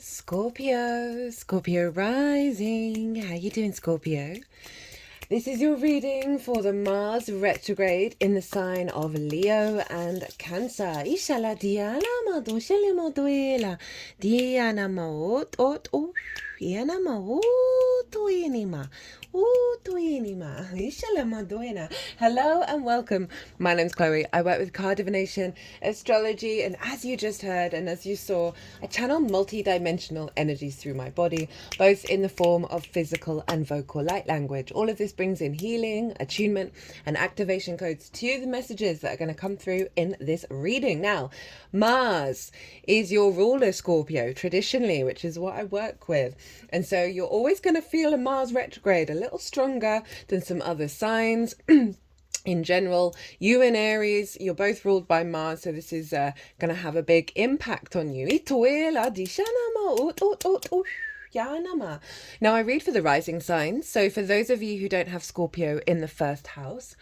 Scorpio rising. How you doing, Scorpio? This is your reading for the Mars retrograde in the sign of Leo and Cancer. Ishala diana mado shele moduela diana maot ot o diana maot tuinima. Hello and welcome. My name's Chloe. I work with card divination, astrology, and as you just heard and as you saw, I channel multi-dimensional energies through my body, both in the form of physical and vocal light language. All of this brings in healing, attunement, and activation codes to the messages that are going to come through in this reading. Now, Mars is your ruler, Scorpio, traditionally, which is what I work with. And so you're always going to feel a Mars retrograde a little stronger than some other signs. In general, you and Aries, you're both ruled by Mars, so this is going to have a big impact on you. Now I read for the rising signs, so for those of you who don't have Scorpio in the first house,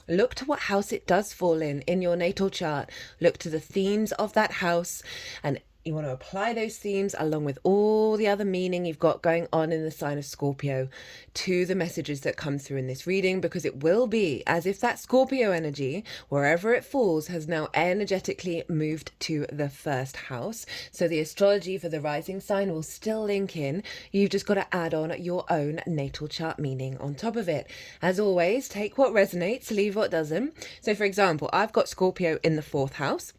look to what house it does fall in your natal chart. Look to the themes of that house, and you want to apply those themes along with all the other meaning you've got going on in the sign of Scorpio to the messages that come through in this reading, because it will be as if that Scorpio energy, wherever it falls, has now energetically moved to the first house. So the astrology for the rising sign will still link in. You've just got to add on your own natal chart meaning on top of it. As always, take what resonates, leave what doesn't. So for example, I've got Scorpio in the fourth house.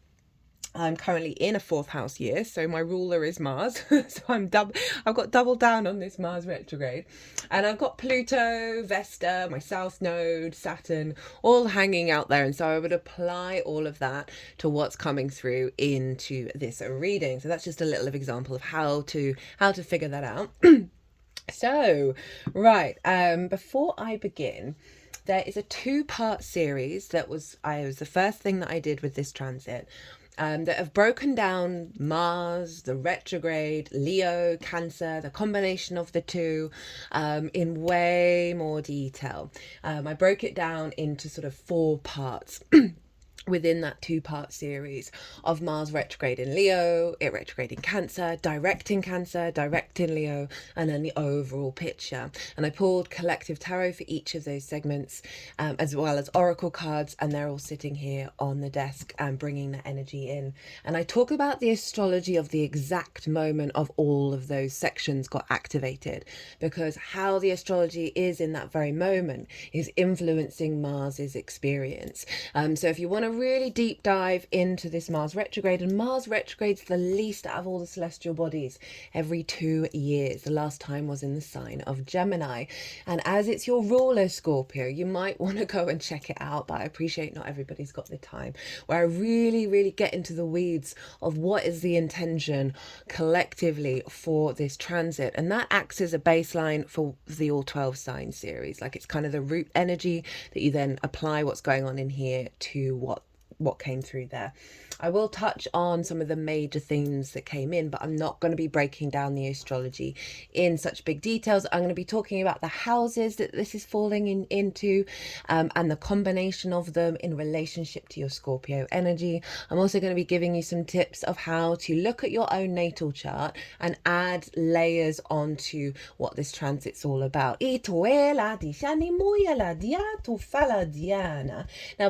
I'm currently in a fourth house year, so my ruler is Mars. So I've got double down on this Mars retrograde. And I've got Pluto, Vesta, my South Node, Saturn, all hanging out there. And so I would apply all of that to what's coming through into this reading. So that's just a little example of how to figure that out. So, right, before I begin, there is a two-part series that was the first thing that I did with this transit. That have broken down Mars, the retrograde, Leo, Cancer, the combination of the two in way more detail. I broke it down into sort of 4 parts. Within that 2-part series of Mars retrograde in Leo, it retrograde in Cancer, direct in Leo, and then the overall picture. And I pulled collective tarot for each of those segments, as well as oracle cards, and they're all sitting here on the desk and bringing the energy in. And I talk about the astrology of the exact moment of all of those sections got activated, because how the astrology is in that very moment is influencing Mars's experience. So if you want to really deep dive into this Mars retrograde, and Mars retrograde's the least out of all the celestial bodies every 2 years. The last time was in the sign of Gemini, and as it's your ruler, Scorpio, you might want to go and check it out, but I appreciate not everybody's got the time, where I really get into the weeds of what is the intention collectively for this transit, and that acts as a baseline for the all 12 sign series. Like, it's kind of the root energy that you then apply what's going on in here to what came through there. I will touch on some of the major themes that came in, but I'm not going to be breaking down the astrology in such big details. I'm going to be talking about the houses that this is falling into, and the combination of them in relationship to your Scorpio energy. I'm also going to be giving you some tips of how to look at your own natal chart and add layers onto what this transit's all about. Now,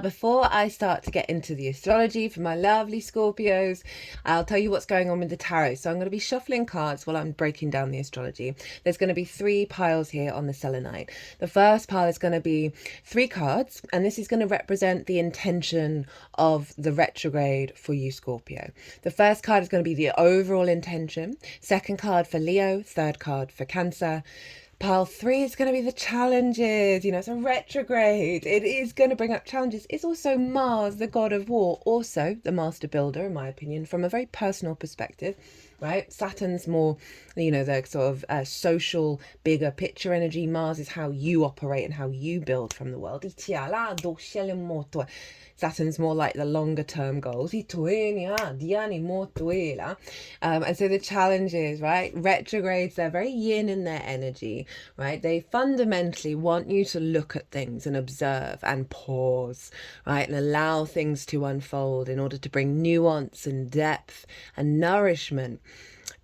before I start to get into the astrology for my lovely Scorpios, I'll tell you what's going on with the tarot. So I'm going to be shuffling cards while I'm breaking down the astrology. There's going to be 3 piles here on the selenite. The first pile is going to be 3 cards, and this is going to represent the intention of the retrograde for you, Scorpio. The first card is going to be the overall intention, second card for Leo, third card for Cancer. Pile 3 is going to be the challenges. It's a retrograde. It is going to bring up challenges. It's also Mars, the god of war, also the master builder, in my opinion, from a very personal perspective, right? Saturn's more, the sort of social, bigger picture energy. Mars is how you operate and how you build from the world. Saturn's more like the longer term goals. And so the challenges, right? Retrogrades, they're very yin in their energy, right? They fundamentally want you to look at things and observe and pause, right? And allow things to unfold in order to bring nuance and depth and nourishment.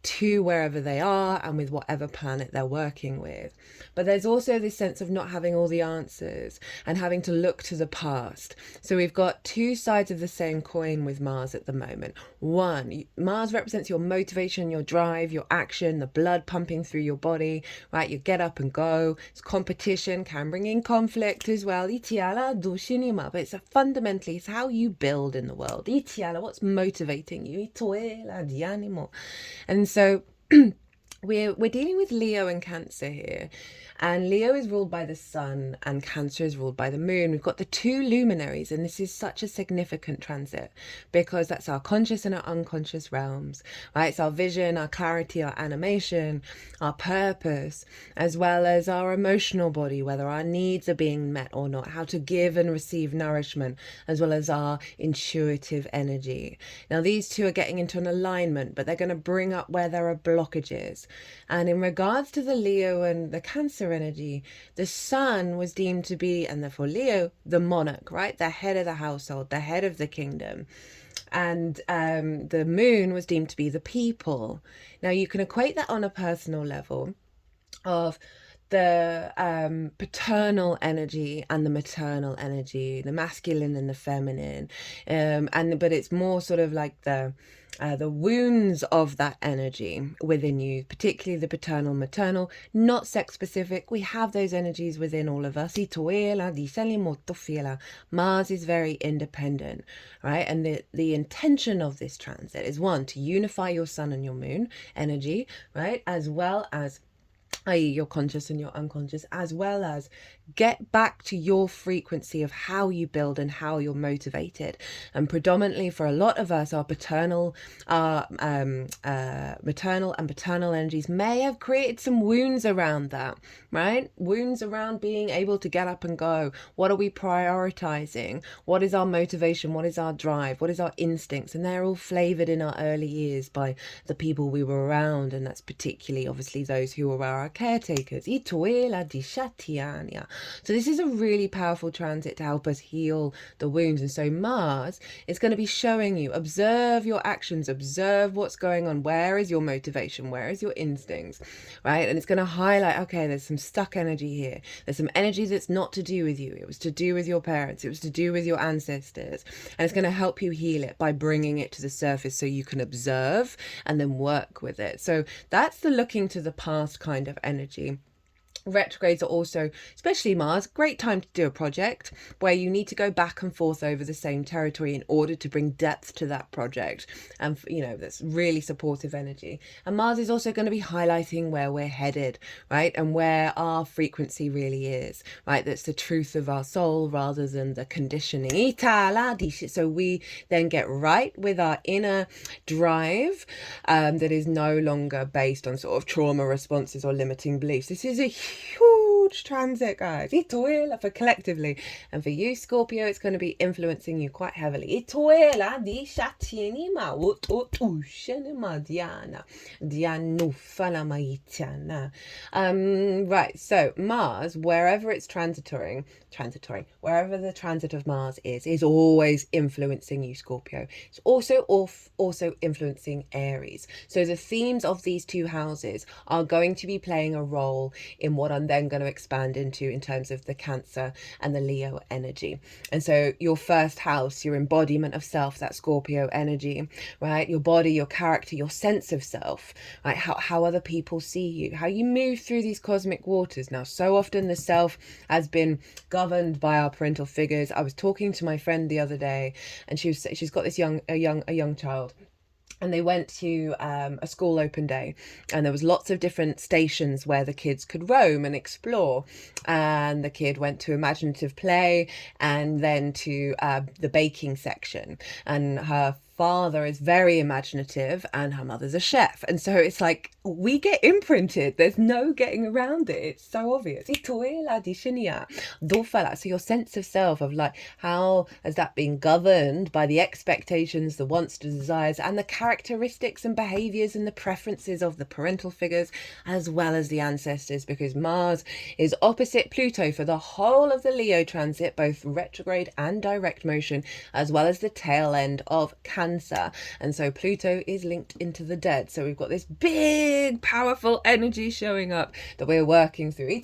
to wherever they are and with whatever planet they're working with. But there's also this sense of not having all the answers and having to look to the past. So we've got two sides of the same coin with Mars at the moment. One, Mars represents your motivation, your drive, your action, the blood pumping through your body, right? You get up and go. It's competition, can bring in conflict as well. But it's fundamentally, it's how you build in the world. What's motivating you? And so we're dealing with Leo and Cancer here. And Leo is ruled by the sun and Cancer is ruled by the moon. We've got the two luminaries, and this is such a significant transit because that's our conscious and our unconscious realms, right? It's our vision, our clarity, our animation, our purpose, as well as our emotional body, whether our needs are being met or not, how to give and receive nourishment, as well as our intuitive energy. Now, these two are getting into an alignment, but they're going to bring up where there are blockages. And in regards to the Leo and the Cancer energy, the sun was deemed to be, and therefore Leo, the monarch, right? The head of the household, the head of the kingdom. And the moon was deemed to be the people. Now you can equate that on a personal level of the paternal energy and the maternal energy, the masculine and the feminine, but it's more sort of like the wounds of that energy within you, particularly the paternal, maternal, not sex specific. We have those energies within all of us. Mars is very independent, right? And the intention of this transit is, one, to unify your sun and your moon energy, right? As well as i.e. your conscious and your unconscious, as well as get back to your frequency of how you build and how you're motivated. And predominantly for a lot of us, our maternal and paternal energies may have created some wounds around that, right? Wounds around being able to get up and go. What are we prioritizing? What is our motivation? What is our drive? What is our instincts? And they're all flavored in our early years by the people we were around, and that's particularly obviously those who were our caretakers. So this is a really powerful transit to help us heal the wounds. And so Mars is going to be showing you, observe your actions, observe what's going on. Where is your motivation? Where is your instincts, right? And it's going to highlight, okay, there's some stuck energy here. There's some energy that's not to do with you. It was to do with your parents. It was to do with your ancestors. And it's going to help you heal it by bringing it to the surface so you can observe and then work with it. So that's the looking to the past kind of energy. Retrogrades are also, especially Mars, great time to do a project where you need to go back and forth over the same territory in order to bring depth to that project. And, that's really supportive energy. And Mars is also going to be highlighting where we're headed, right? And where our frequency really is, right? That's the truth of our soul rather than the conditioning. So we then get right with our inner drive that is no longer based on sort of trauma responses or limiting beliefs. This is a huge transit, guys, for collectively, and for you Scorpio, it's going to be influencing you quite heavily. Right, so Mars, wherever it's transitory, wherever the transit of Mars is always influencing you, Scorpio. It's also influencing Aries. So the themes of these two houses are going to be playing a role in what I'm then going to expand into in terms of the Cancer and the Leo energy. And so your first house, your embodiment of self, that Scorpio energy, right? Your body, your character, your sense of self, right? How other people see you, how you move through these cosmic waters. Now, so often the self has been governed by our parental figures. I was talking to my friend the other day, and she's got this young child. And they went to a school open day, and there was lots of different stations where the kids could roam and explore. And the kid went to imaginative play and then to the baking section. And her father is very imaginative and her mother's a chef, and so it's like we get imprinted. There's no getting around it. It's so obvious. So your sense of self, of like, how has that been governed by the expectations, the wants, the desires, and the characteristics and behaviors and the preferences of the parental figures as well as the ancestors, because Mars is opposite Pluto for the whole of the Leo transit, both retrograde and direct motion, as well as the tail end of Cancer Cancer. And so Pluto is linked into the dead. So we've got this big, powerful energy showing up that we're working through.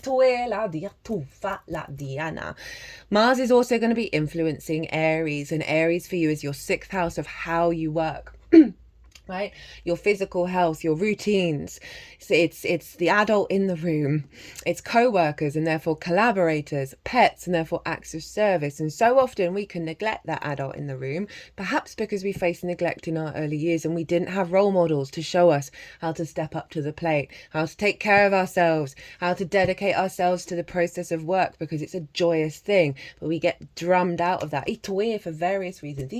Mars is also going to be influencing Aries, and Aries for you is your 6th house of how you work. Right, your physical health, your routines. It's the adult in the room, it's co-workers and therefore collaborators, pets and therefore acts of service. And so often we can neglect that adult in the room, perhaps because we faced neglect in our early years and we didn't have role models to show us how to step up to the plate, how to take care of ourselves, how to dedicate ourselves to the process of work, because it's a joyous thing, but we get drummed out of that for various reasons.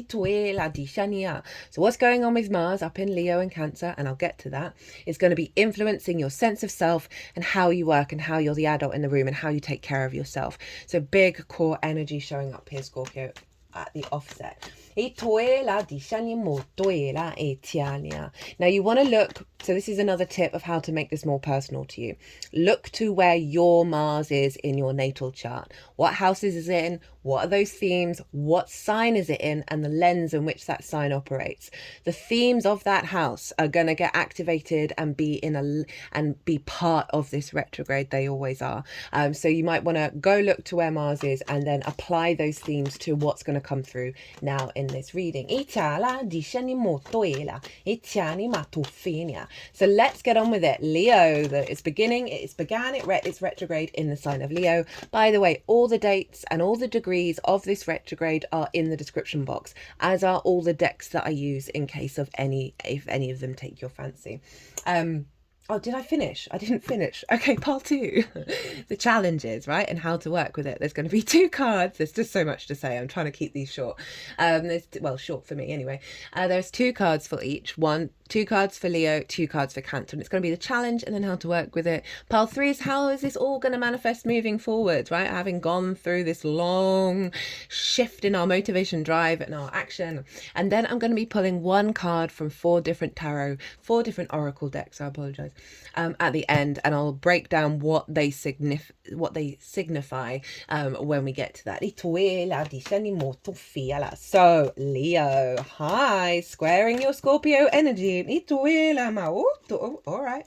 So what's going on with Mars up in Leo and Cancer, and I'll get to that, is going to be influencing your sense of self and how you work and how you're the adult in the room and how you take care of yourself. So big core energy showing up here, Scorpio, at the offset. Now you want to look, so this is another tip of how to make this more personal to you. Look to where your Mars is in your natal chart. What houses is it in? What are those themes? What sign is it in? And the lens in which that sign operates. The themes of that house are going to get activated and be part of this retrograde. They always are. So you might want to go look to where Mars is and then apply those themes to what's going to come through now in this reading. So let's get on with it. Leo, it's retrograde in the sign of Leo. By the way, all the dates and all the degrees of this retrograde are in the description box, as are all the decks that I use in case of if any of them take your fancy. Oh, did I finish? I didn't finish. Okay, part 2. The challenges, right? And how to work with it. There's going to be 2 cards. There's just so much to say. I'm trying to keep these short. Short for me anyway. There's 2 cards for each. 2 cards for Leo, 2 cards for Cancer. And it's going to be the challenge and then how to work with it. Pile 3 is how is this all going to manifest moving forward, right? Having gone through this long shift in our motivation, drive and our action. And then I'm going to be pulling 1 card from 4 different tarot, 4 different oracle decks. I apologize. At the end, and I'll break down what they signify when we get to that. So Leo, hi, squaring your Scorpio energy. All right.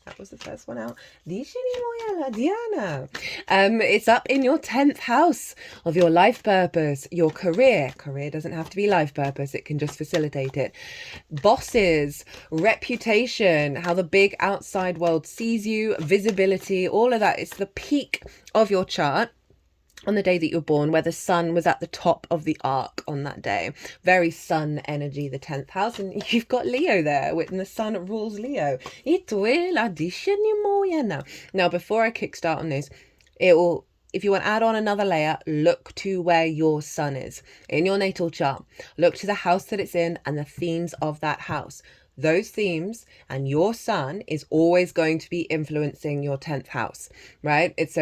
That was the first one out. Diana. It's up in your 10th house of your life purpose, your career. Career doesn't have to be life purpose. It can just facilitate it. Bosses, reputation, how the big outside world sees you, visibility, all of that. It's the peak of your chart on the day that you're born, where the sun was at the top of the arc on that day. Very sun energy, the 10th house, and you've got Leo there, and the sun rules Leo. Now, before I kickstart on this, if you want to add on another layer, look to where your sun is in your natal chart. Look to the house that it's in and the themes of that house. Those themes and your sun is always going to be influencing your 10th house, right? It's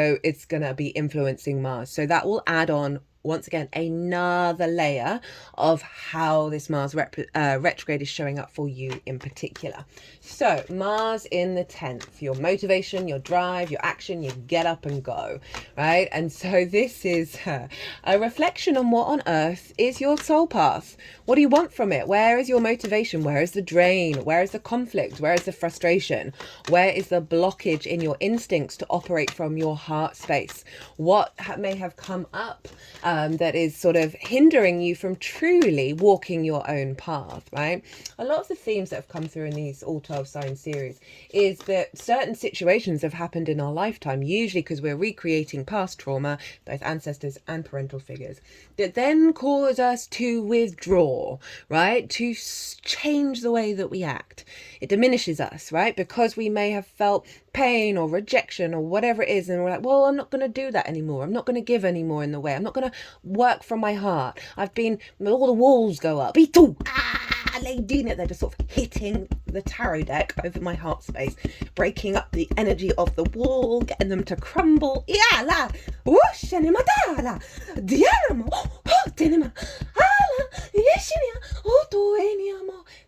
going to be influencing Mars. So that will add on, once again, another layer of how this Mars retrograde is showing up for you in particular. So Mars in the 10th, your motivation, your drive, your action, you get up and go, right? And so this is a reflection on what on earth is your soul path. What do you want from it? Where is your motivation? Where is the drain? Where is the conflict? Where is the frustration? Where is the blockage in your instincts to operate from your heart space? What may have come up that is sort of hindering you from truly walking your own path, right? A lot of the themes that have come through in these all 12 sign series is that certain situations have happened in our lifetime, usually because we're recreating past trauma, both ancestors and parental figures, that then cause us to withdraw, right? To change the way that we act. It diminishes us, right? Because we may have felt pain or rejection or whatever it is, and we're like, well, I'm not going to do that anymore. I'm not going to give anymore in the way. I'm not going to work from my heart. All the walls go up. They're just sort of hitting the tarot deck over my heart space, breaking up the energy of the wall, getting them to crumble.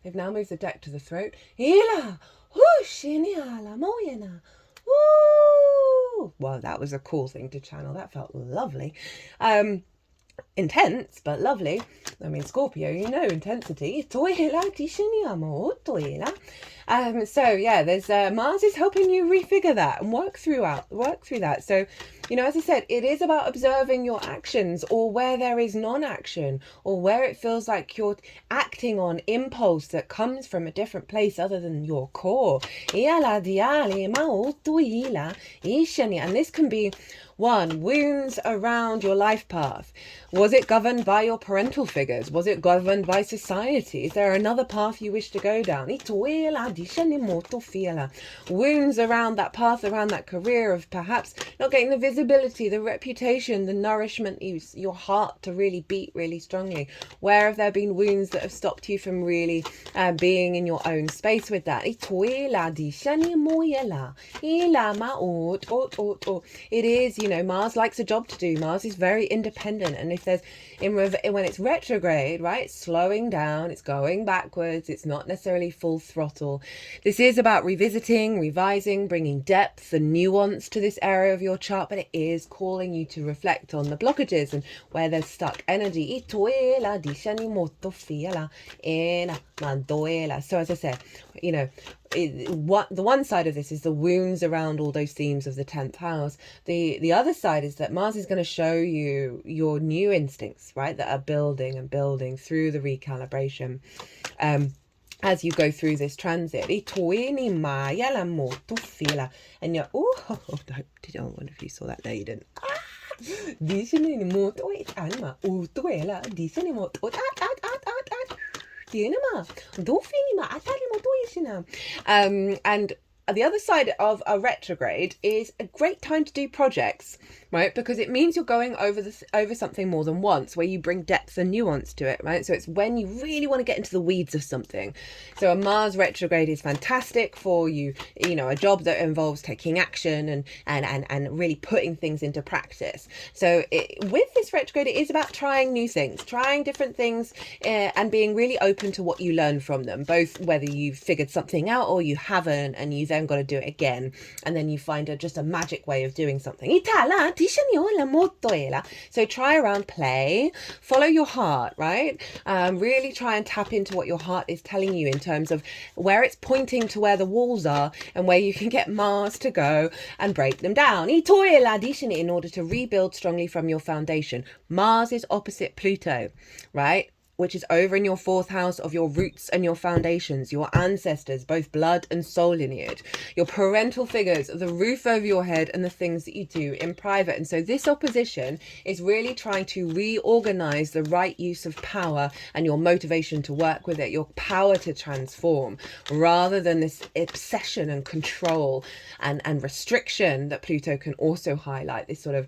They've now moved the deck to the throat. Well, that was a cool thing to channel. That felt lovely. intense but lovely. I mean, Scorpio, you know, intensity. So yeah, there's Mars is helping you refigure that and work through that. So, you know, as I said, it is about observing your actions, or where there is non-action, or where it feels like you're acting on impulse that comes from a different place other than your core. And this can be one, wounds around your life path. Was it governed by your parental figures? Was it governed by society? Is there another path you wish to go down? Wounds around that path, around that career of perhaps not getting the visibility, the reputation, the nourishment, your heart to really beat really strongly. Where have there been wounds that have stopped you from really being in your own space with that? It is, you know, Mars likes a job to do. Mars is very independent, and if there's when it's retrograde, right, it's slowing down, it's going backwards, it's not necessarily full throttle. This is about revisiting, revising, bringing depth and nuance to this area of your chart, but it is calling you to reflect on the blockages and where there's stuck energy. So as I said, you know, the one side of this is the wounds around all those themes of the 10th house. The other side is that Mars is going to show you your new instincts, right, that are building and building through the recalibration as you go through this transit. And you're, oh, I wonder if you saw that there, you didn't. And the other side of a retrograde is a great time to do projects, right? Because it means you're going over something more than once, where you bring depth and nuance to it, right? So it's when you really want to get into the weeds of something. So a Mars retrograde is fantastic for you know, a job that involves taking action and really putting things into practice. So with this retrograde, it is about trying new things, trying different things, and being really open to what you learn from them, both whether you've figured something out or you haven't, and you then got to do it again, and then you find just a magic way of doing something. So try around, play, follow your heart, right? Really try and tap into what your heart is telling you in terms of where it's pointing to where the walls are and where you can get Mars to go and break them down in order to rebuild strongly from your foundation. Mars is opposite Pluto, right? Which is over in your 4th house of your roots and your foundations, your ancestors, both blood and soul lineage, your parental figures, the roof over your head, and the things that you do in private. And so this opposition is really trying to reorganize the right use of power and your motivation to work with it, your power to transform, rather than this obsession and control and restriction that Pluto can also highlight, this sort of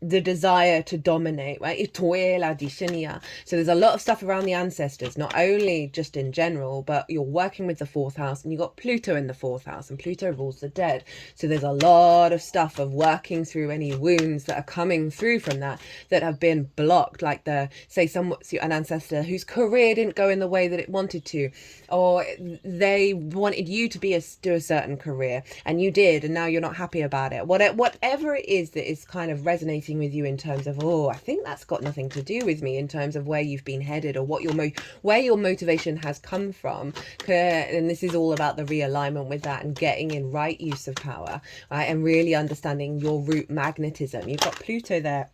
the desire to dominate, right? So there's a lot of stuff around the ancestors, not only just in general, but you're working with the 4th house, and you've got Pluto in the 4th house, and Pluto rules the dead. So there's a lot of stuff of working through any wounds that are coming through from that have been blocked, like an ancestor whose career didn't go in the way that it wanted to, or they wanted you to do a certain career and you did, and now you're not happy about it. Whatever it is that is kind of resonating with you in terms of, I think that's got nothing to do with me, in terms of where you've been headed or where your motivation has come from. And this is all about the realignment with that and getting in right use of power, right? And really understanding your root magnetism. You've got Pluto there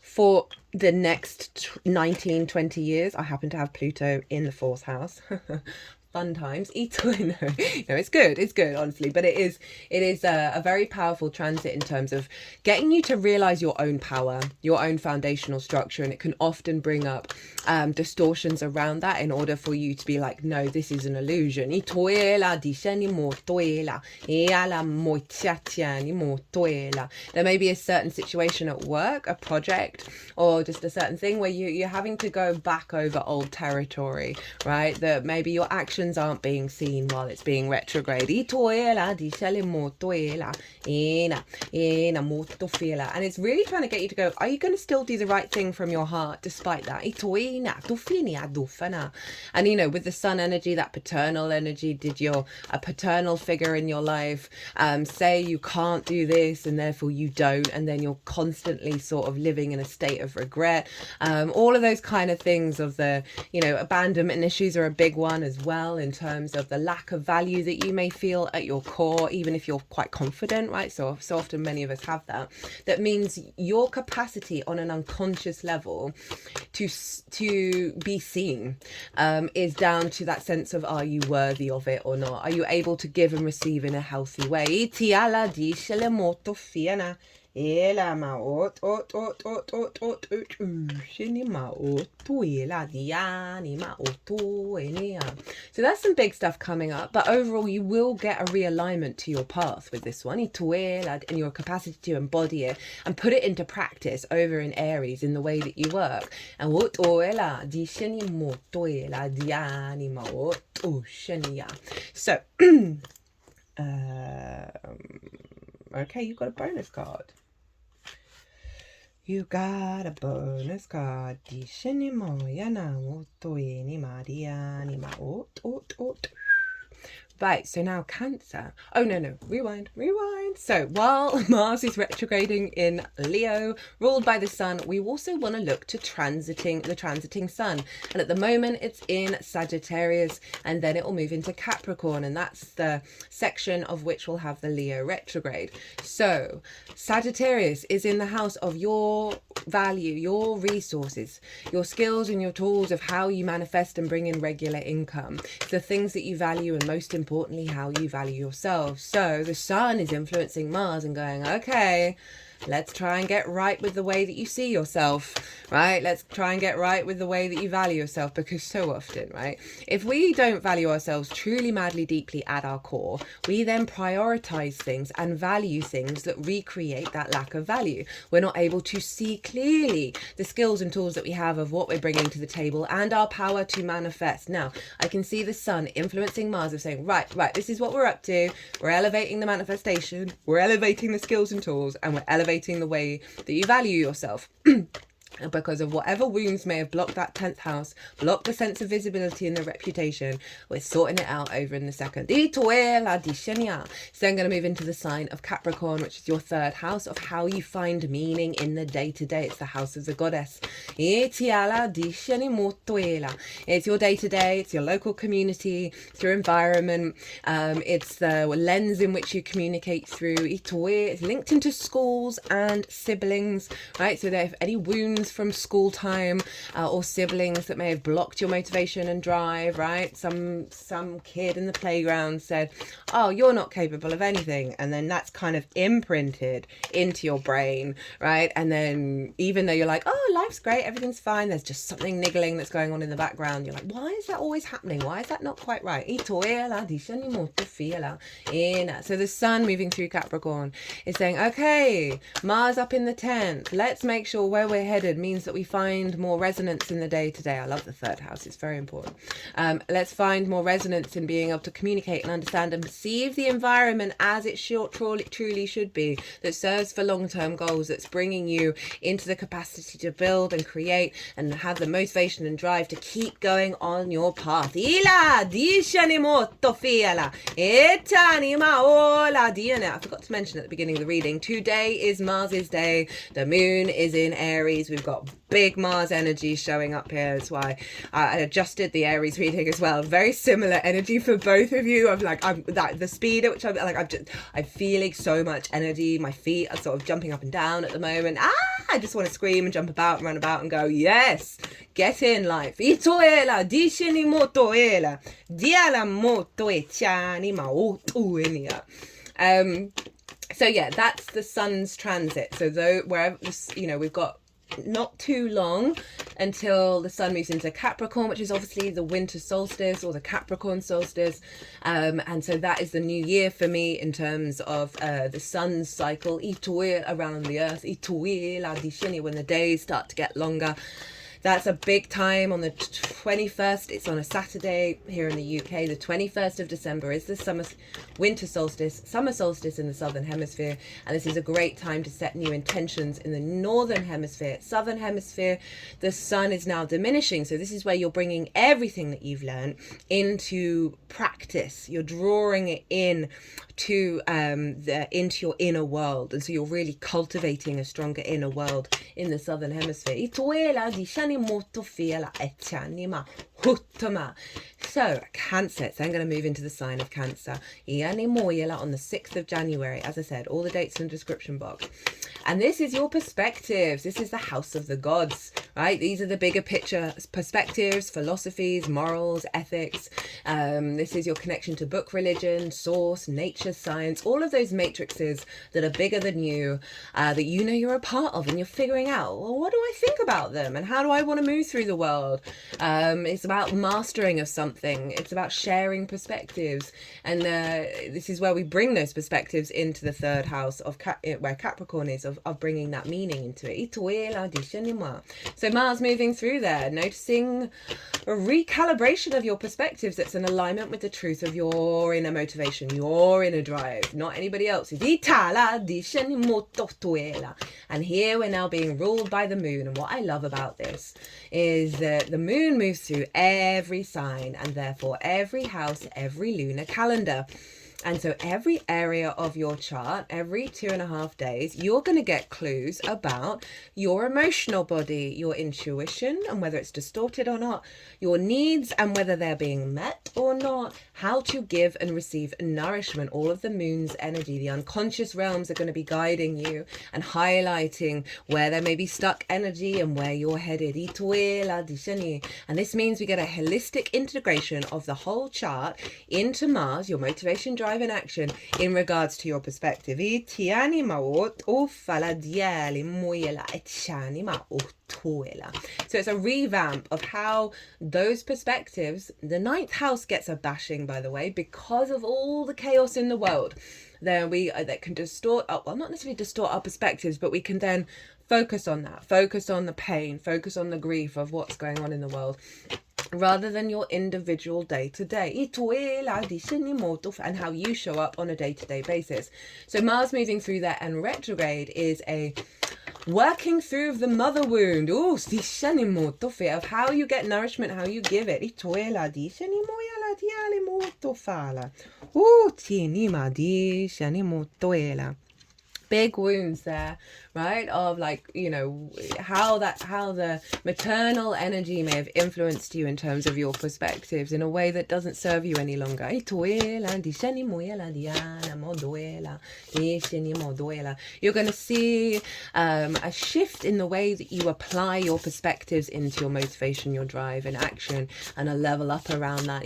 for the next 19-20 years. I happen to have Pluto in the 4th house. Fun times. No, it's good, honestly, but it is a very powerful transit in terms of getting you to realize your own power, your own foundational structure, and it can often bring up distortions around that in order for you to be like, no, this is an illusion. There may be a certain situation at work, a project, or just a certain thing where you're having to go back over old territory, right? That maybe your actions emotions aren't being seen while it's being retrograde. And it's really trying to get you to go, are you going to still do the right thing from your heart despite that? And you know, with the sun energy, that paternal energy, did a paternal figure in your life say you can't do this and therefore you don't, and then you're constantly sort of living in a state of regret? All of those kind of things of the, you know, abandonment issues are a big one as well, in terms of the lack of value that you may feel at your core, even if you're quite confident, right? So often many of us have that. That means your capacity on an unconscious level to be seen is down to that sense of, are you worthy of it or not? Are you able to give and receive in a healthy way? So that's some big stuff coming up, but overall you will get a realignment to your path with this one, and your capacity to embody it and put it into practice over in Aries in the way that you work. And so okay, you got a bonus card. You got a bonus card. Right, so now Cancer. Oh, no, rewind. So while Mars is retrograding in Leo, ruled by the sun, we also want to look to the transiting sun. And at the moment it's in Sagittarius, and then it will move into Capricorn, and that's the section of which will have the Leo retrograde. So Sagittarius is in the house of your value, your resources, your skills and your tools of how you manifest and bring in regular income, the things that you value, and most importantly how you value yourself. So the sun is influencing Mars and going, okay, let's try and get right with the way that you see yourself, right? Let's try and get right with the way that you value yourself, because so often, right, if we don't value ourselves truly, madly, deeply at our core, we then prioritize things and value things that recreate that lack of value. We're not able to see clearly the skills and tools that we have of what we're bringing to the table and our power to manifest. Now, I can see the sun influencing Mars of saying, right, this is what we're up to. We're elevating the manifestation, we're elevating the skills and tools, and we're elevating the way that you value yourself. Because of whatever wounds may have blocked that 10th house, blocked the sense of visibility and the reputation, we're sorting it out over in the second. So then I'm going to move into the sign of Capricorn, which is your third house of how you find meaning in the day-to-day. It's the house of the goddess. It's your day-to-day, it's your local community, it's your environment, it's the lens in which you communicate through. It's linked into schools and siblings, right? So that if any wounds from school time or siblings that may have blocked your motivation and drive, right? Some kid in the playground said, oh, you're not capable of anything, and then that's kind of imprinted into your brain, right? And then even though you're like, oh, life's great, everything's fine, there's just something niggling that's going on in the background. You're like, why is that always happening? Why is that not quite right? So the sun moving through Capricorn is saying, okay, Mars up in the 10th, let's make sure where we're headed means that we find more resonance in the day-to-day. I love the third house, it's very important. Let's find more resonance in being able to communicate and understand and perceive the environment as it truly should be, that serves for long-term goals, that's bringing you into the capacity to build and create and have the motivation and drive to keep going on your path. I forgot to mention at the beginning of the reading, today is Mars's day. The moon is in Aries. We've got big Mars energy showing up here. That's why I adjusted the Aries reading as well. Very similar energy for both of you. I'm the speed at which I'm feeling so much energy. My feet are sort of jumping up and down at the moment. I just want to scream and jump about and run about and go, yes, get in life. So yeah, that's the sun's transit. So though wherever, we've got not too long until the sun moves into Capricorn, which is obviously the winter solstice or the Capricorn solstice, and so that is the new year for me in terms of the sun's cycle around the earth, when the days start to get longer. That's a big time on the 21st. It's on a Saturday here in the UK. The 21st of December is the winter solstice, summer solstice in the Southern Hemisphere. And this is a great time to set new intentions in the Northern Hemisphere. Southern Hemisphere, the sun is now diminishing. So this is where you're bringing everything that you've learned into practice. You're drawing it in to into your inner world, and so you're really cultivating a stronger inner world in the Southern Hemisphere. So Cancer, so I'm going to move into the sign of Cancer on the 6th of January. As I said, all the dates in the description box. And this is your perspectives. This is the house of the gods, right? These are the bigger picture perspectives, philosophies, morals, ethics. This is your connection to book, religion, source, nature, science, all of those matrices that are bigger than you, that you know you're a part of, and you're figuring out, well, what do I think about them? And how do I want to move through the world? It's about mastering of something. It's about sharing perspectives. And this is where we bring those perspectives into the third house of where Capricorn is, of bringing that meaning into it. So Mars moving through there, noticing a recalibration of your perspectives that's in alignment with the truth of your inner motivation, your inner drive, not anybody else's. And here we're now being ruled by the moon. And what I love about this is that the moon moves through every sign, and therefore every house, every lunar calendar. And so every area of your chart, every 2.5 days, you're going to get clues about your emotional body, your intuition, and whether it's distorted or not, your needs and whether they're being met or not, how to give and receive nourishment. All of the moon's energy, the unconscious realms are going to be guiding you and highlighting where there may be stuck energy and where you're headed. And this means we get a holistic integration of the whole chart into Mars, your motivation, drive, and action in regards to your perspective. So it's a revamp of how those perspectives, the 9th house gets a bashing, by the way, because of all the chaos in the world. Then that can distort, well, not necessarily distort our perspectives, but we can then focus on that, focus on the pain, focus on the grief of what's going on in the world, rather than your individual day-to-day and how you show up on a day-to-day basis. So Mars moving through there and retrograde is a working through of the mother wound. Of how you get nourishment, how you give it. Big wounds there, right? Of like, how the maternal energy may have influenced you in terms of your perspectives in a way that doesn't serve you any longer. You're going to see a shift in the way that you apply your perspectives into your motivation, your drive and action, and a level up around that.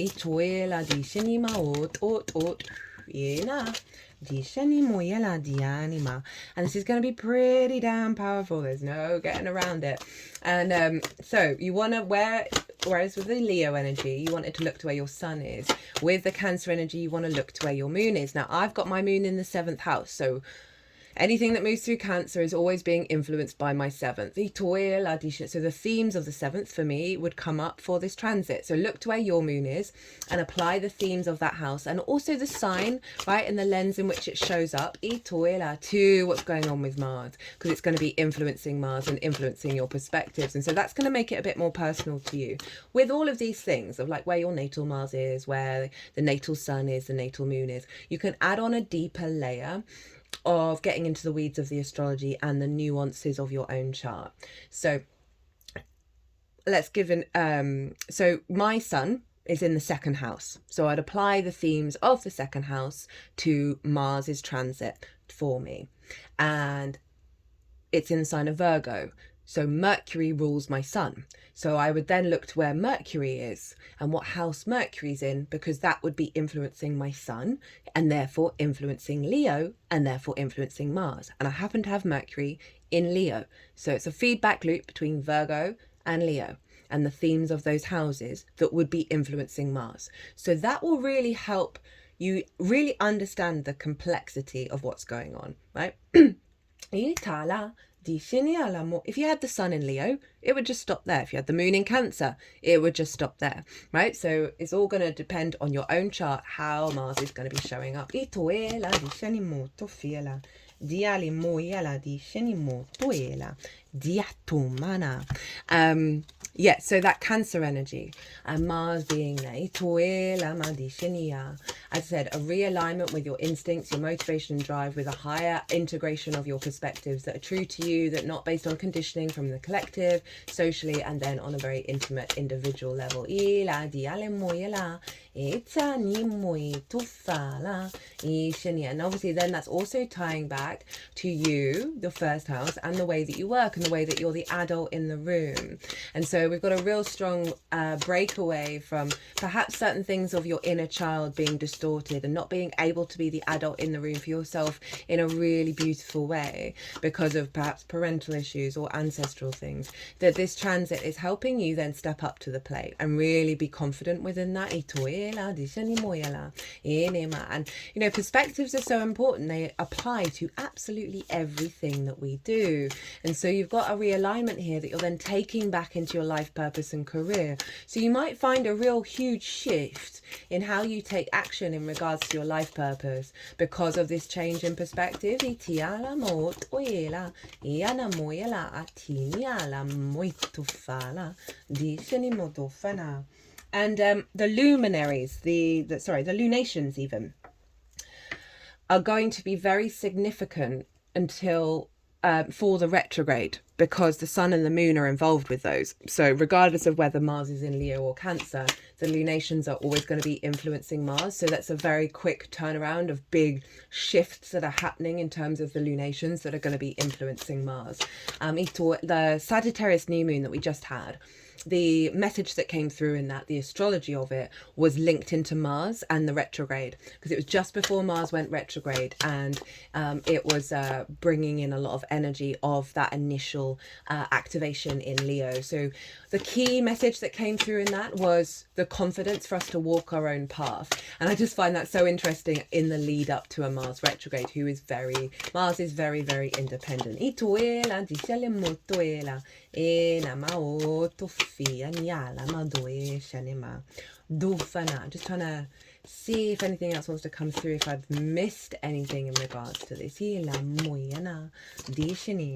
And this is going to be pretty damn powerful. There's no getting around it. And so you want to whereas with the Leo energy, you want it to look to where your sun is. With the Cancer energy, you want to look to where your moon is. Now, I've got my moon in the 7th house, so anything that moves through Cancer is always being influenced by my 7th. So the themes of the 7th for me would come up for this transit. So look to where your moon is and apply the themes of that house, and also the sign, right, and the lens in which it shows up to what's going on with Mars, because it's going to be influencing Mars and influencing your perspectives. And so that's going to make it a bit more personal to you. With all of these things of like where your natal Mars is, where the natal sun is, the natal moon is, you can add on a deeper layer of getting into the weeds of the astrology and the nuances of your own chart. So let's give so my sun is in the 2nd house, so I'd apply the themes of the 2nd house to Mars's transit for me, and it's in the sign of Virgo. So Mercury rules my sun. So I would then look to where Mercury is and what house Mercury's in, because that would be influencing my sun and therefore influencing Leo and therefore influencing Mars. And I happen to have Mercury in Leo. So it's a feedback loop between Virgo and Leo and the themes of those houses that would be influencing Mars. So that will really help you really understand the complexity of what's going on, right? If you had the sun in Leo, it would just stop there. If you had the moon in Cancer, it would just stop there, right? So it's all going to depend on your own chart how Mars is going to be showing up. Yeah, so that Cancer energy and Mars being there, as I said, a realignment with your instincts, your motivation and drive, with a higher integration of your perspectives that are true to you, that not based on conditioning from the collective, socially, and then on a very intimate individual level. And obviously then that's also tying back to you, the first house, and the way that you work and the way that you're the adult in the room. And so we've got a real strong breakaway from perhaps certain things of your inner child being distorted and not being able to be the adult in the room for yourself in a really beautiful way because of perhaps parental issues or ancestral things. That this transit is helping you then step up to the plate and really be confident within that. And you know, perspectives are so important. They apply to absolutely everything that we do. And so you've got a realignment here that you're then taking back into your life purpose and career. So you might find a real huge shift in how you take action in regards to your life purpose because of this change in perspective. And the luminaries, the lunations even, are going to be very significant until for the retrograde, because the sun and the moon are involved with those. So regardless of whether Mars is in Leo or Cancer, the lunations are always going to be influencing Mars. So that's a very quick turnaround of big shifts that are happening in terms of the lunations that are going to be influencing Mars. The Sagittarius new moon that we just had, the message that came through in that, the astrology of it, was linked into Mars and the retrograde, because it was just before Mars went retrograde, and it was bringing in a lot of energy of that initial activation in Leo. So the key message that came through in that was the confidence for us to walk our own path. And I just find that so interesting in the lead up to a Mars retrograde, Mars is very, very independent. I'm just trying to see if anything else wants to come through, if I've missed anything in regards to this.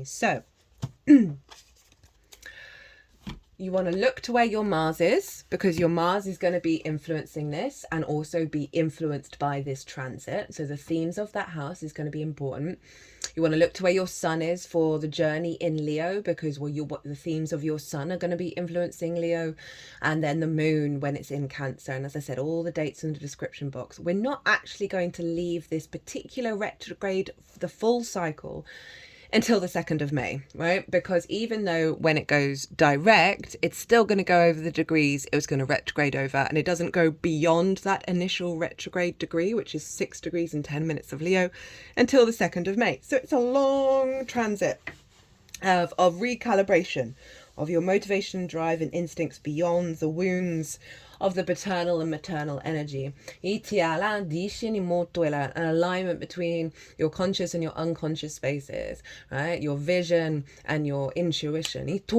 So you want to look to where your Mars is, because your Mars is going to be influencing this and also be influenced by this transit. So the themes of that house is going to be important. You want to look to where your sun is for the journey in Leo, because the themes of your sun are going to be influencing Leo, and then the moon when it's in Cancer. And as I said, all the dates in the description box. We're not actually going to leave this particular retrograde, the full cycle, until the 2nd of May, right? Because even though when it goes direct, it's still going to go over the degrees it was going to retrograde over, and it doesn't go beyond that initial retrograde degree, which is 6 degrees and 10 minutes of Leo, until the 2nd of May. So it's a long transit of recalibration of your motivation, drive and instincts beyond the wounds of the paternal and maternal energy. An alignment between your conscious and your unconscious spaces, right? Your vision and your intuition. It's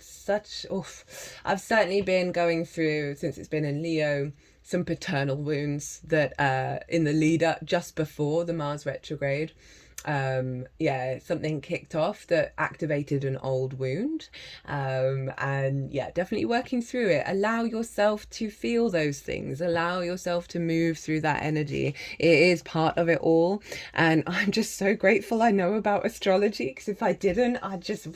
such, I've certainly been going through, since it's been in Leo, some paternal wounds that in the lead up just before the Mars retrograde. Something kicked off that activated an old wound, and definitely working through it. Allow yourself to feel those things, allow yourself to move through that energy. It is part of it all, and I'm just so grateful I know about astrology, because if I didn't, I'd just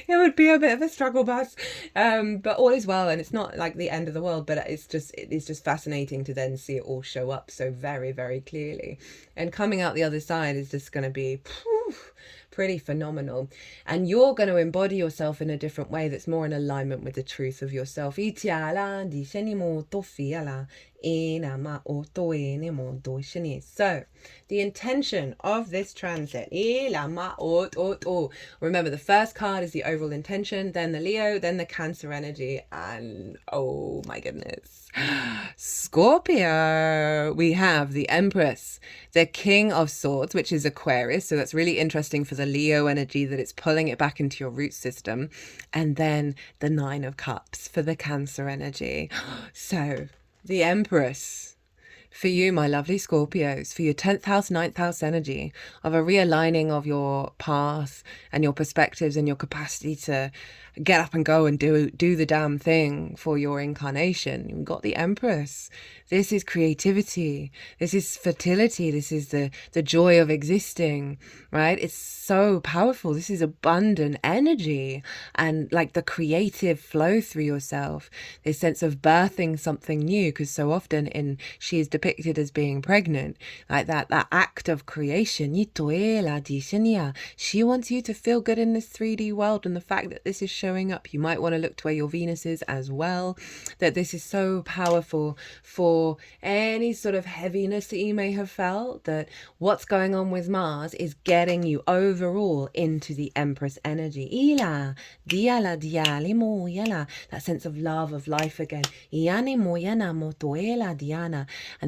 it would be a bit of a struggle bus, but all is well, and it's not like the end of the world, but it's just fascinating to then see it all show up so very, very clearly, and coming out the other side is just going to be pretty phenomenal, and you're going to embody yourself in a different way that's more in alignment with the truth of yourself. So, the intention of this transit. Remember, the first card is the overall intention, then the Leo, then the Cancer energy, and oh my goodness, Scorpio. We have the Empress, the King of Swords, which is Aquarius. So that's really interesting for the Leo energy, that it's pulling it back into your root system. And then the Nine of Cups for the Cancer energy. So the Empress, for you, my lovely Scorpios, for your 10th house, 9th house energy of a realigning of your path and your perspectives and your capacity to get up and go and do the damn thing for your incarnation. You've got the Empress. This is creativity. This is fertility. This is the joy of existing, right? It's so powerful. This is abundant energy and like the creative flow through yourself, this sense of birthing something new, because so often she is depicted as being pregnant, like that act of creation. She wants you to feel good in this 3D world, and the fact that this is showing up, you might want to look to where your Venus is as well, that this is so powerful for any sort of heaviness that you may have felt, that what's going on with Mars is getting you overall into the Empress energy. That sense of love, of life again. And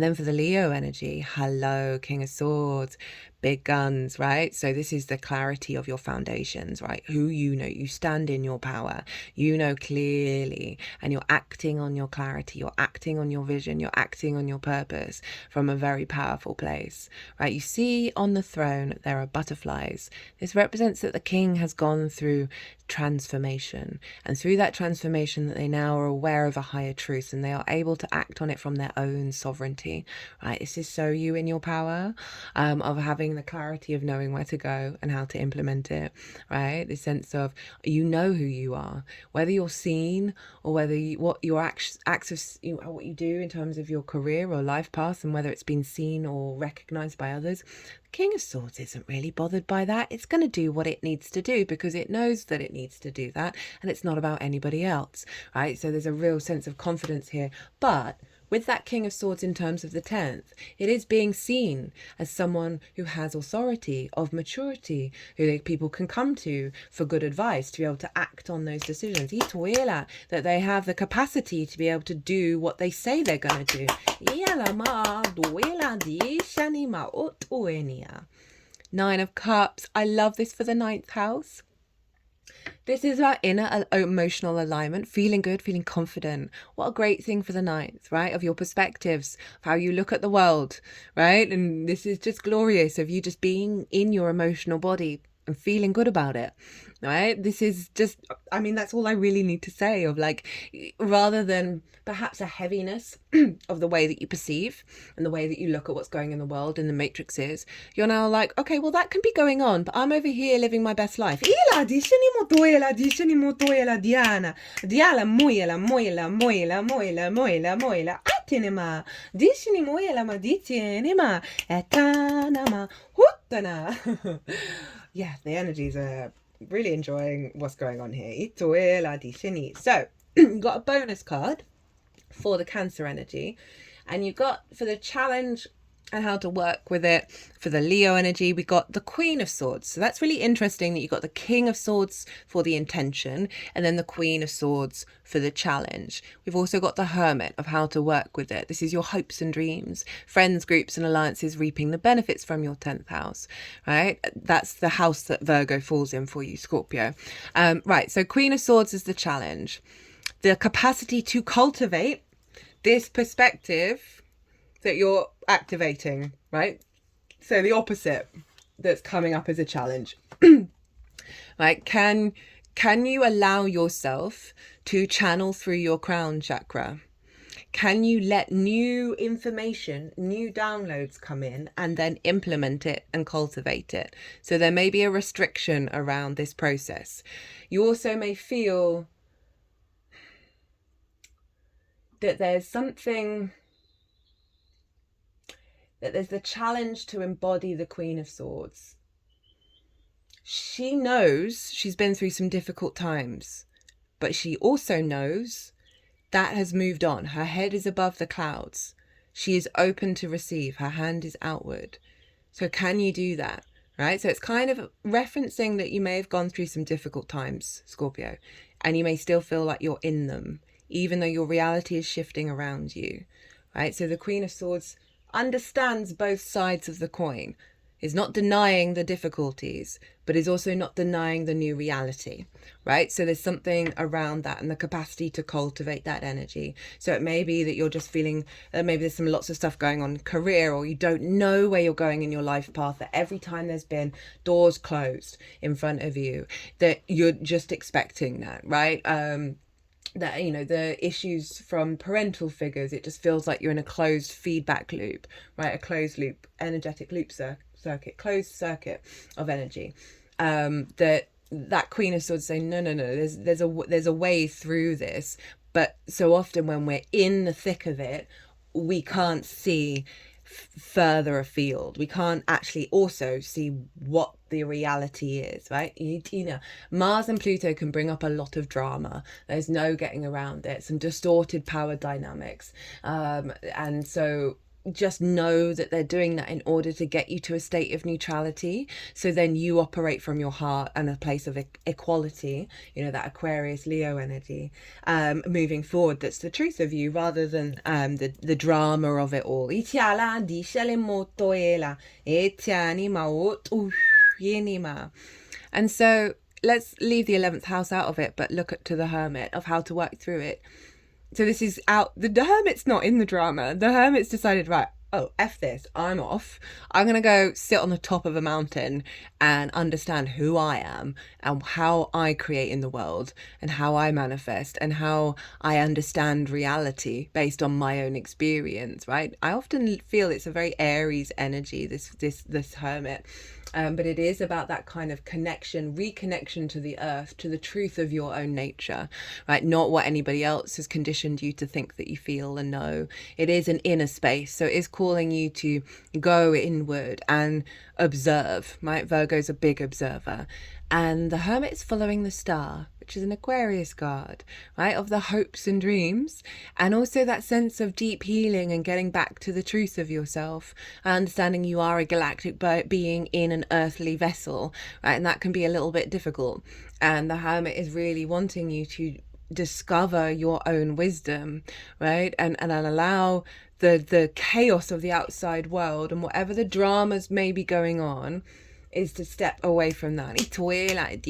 then for the Leo energy, hello, King of Swords, big guns, right? So this is the clarity of your foundations, right? Who you know, you stand in your power, you know clearly, and you're acting on your clarity, you're acting on your vision, you're acting on your purpose from a very powerful place, right? You see on the throne, there are butterflies. This represents that the king has gone through transformation, and through that transformation that they now are aware of a higher truth, and they are able to act on it from their own sovereignty, right? This is so you in your power, of having the clarity of knowing where to go and how to implement it, right? The sense of, you know who you are, whether you're seen or whether what your acts of, what you do in terms of your career or life path, and whether it's been seen or recognized by others. King of Swords isn't really bothered by that. It's going to do what it needs to do because it knows that it needs to do that, and it's not about anybody else, right? So there's a real sense of confidence here. But with that King of Swords in terms of the 10th, it is being seen as someone who has authority, of maturity, who people can come to for good advice, to be able to act on those decisions. That they have the capacity to be able to do what they say they're going to do. Nine of Cups. I love this for the 9th house. This is about inner emotional alignment, feeling good, feeling confident. What a great thing for the 9th, right? Of your perspectives, of how you look at the world, right? And this is just glorious of you just being in your emotional body and feeling good about it, right? This is just, I mean, that's all I really need to say, of like, rather than perhaps a heaviness of the way that you perceive and the way that you look at what's going in the world and the matrices, you're now like, okay, well, that can be going on, but I'm over here living my best life. Yeah, the energies are really enjoying what's going on here. So, you got a bonus card for the Cancer energy, and you got for the challenge and how to work with it. For the Leo energy, we got the Queen of Swords. So that's really interesting that you got the King of Swords for the intention, and then the Queen of Swords for the challenge. We've also got the Hermit of how to work with it. This is your hopes and dreams, friends, groups, and alliances reaping the benefits from your 10th house, right? That's the house that Virgo falls in for you, Scorpio. Right, so Queen of Swords is the challenge. The capacity to cultivate this perspective that you're activating, right? So the opposite that's coming up as a challenge. Right? Can you allow yourself to channel through your crown chakra? Can you let new information, new downloads come in and then implement it and cultivate it? So there may be a restriction around this process. You also may feel that there's the challenge to embody the Queen of Swords. She knows she's been through some difficult times, but she also knows that has moved on. Her head is above the clouds. She is open to receive. Her hand is outward. So can you do that? Right? So it's kind of referencing that you may have gone through some difficult times, Scorpio, and you may still feel like you're in them, even though your reality is shifting around you. Right? So the Queen of Swords understands both sides of the coin, is not denying the difficulties, but is also not denying the new reality, right? So there's something around that and the capacity to cultivate that energy. So it may be that you're just feeling that maybe there's some lots of stuff going on in career, or you don't know where you're going in your life path, that every time there's been doors closed in front of you, that you're just expecting that, right? That, you know, the issues from parental figures, it just feels like you're in a closed feedback loop, right? A closed loop, energetic loop circuit, closed circuit of energy. That Queen of Swords saying, no, there's a way through this. But so often when we're in the thick of it, we can't see further afield. We can't actually also see what the reality is, right? You know, Mars and Pluto can bring up a lot of drama. There's no getting around it. Some distorted power dynamics. And so just know that they're doing that in order to get you to a state of neutrality. So then you operate from your heart and a place of equality, you know, that Aquarius Leo energy, moving forward. That's the truth of you, rather than the drama of it all. And so let's leave the 11th house out of it, but look to the Hermit, of how to work through it. So this is out, the Hermit's not in the drama. The Hermit's decided, right, oh, F this, I'm off. I'm going to go sit on the top of a mountain and understand who I am and how I create in the world and how I manifest and how I understand reality based on my own experience, right? I often feel it's a very Aries energy, this Hermit. But it is about that kind of connection, reconnection to the earth, to the truth of your own nature, right? Not what anybody else has conditioned you to think that you feel and know. It is an inner space. So it is calling you to go inward and observe, right? Virgo's a big observer. And the Hermit is following the star, which is an Aquarius card, right? Of the hopes and dreams. And also that sense of deep healing and getting back to the truth of yourself. Understanding you are a galactic being in an earthly vessel, right? And that can be a little bit difficult. And the Hermit is really wanting you to discover your own wisdom, right? And allow the chaos of the outside world and whatever the dramas may be going on, is to step away from that. Let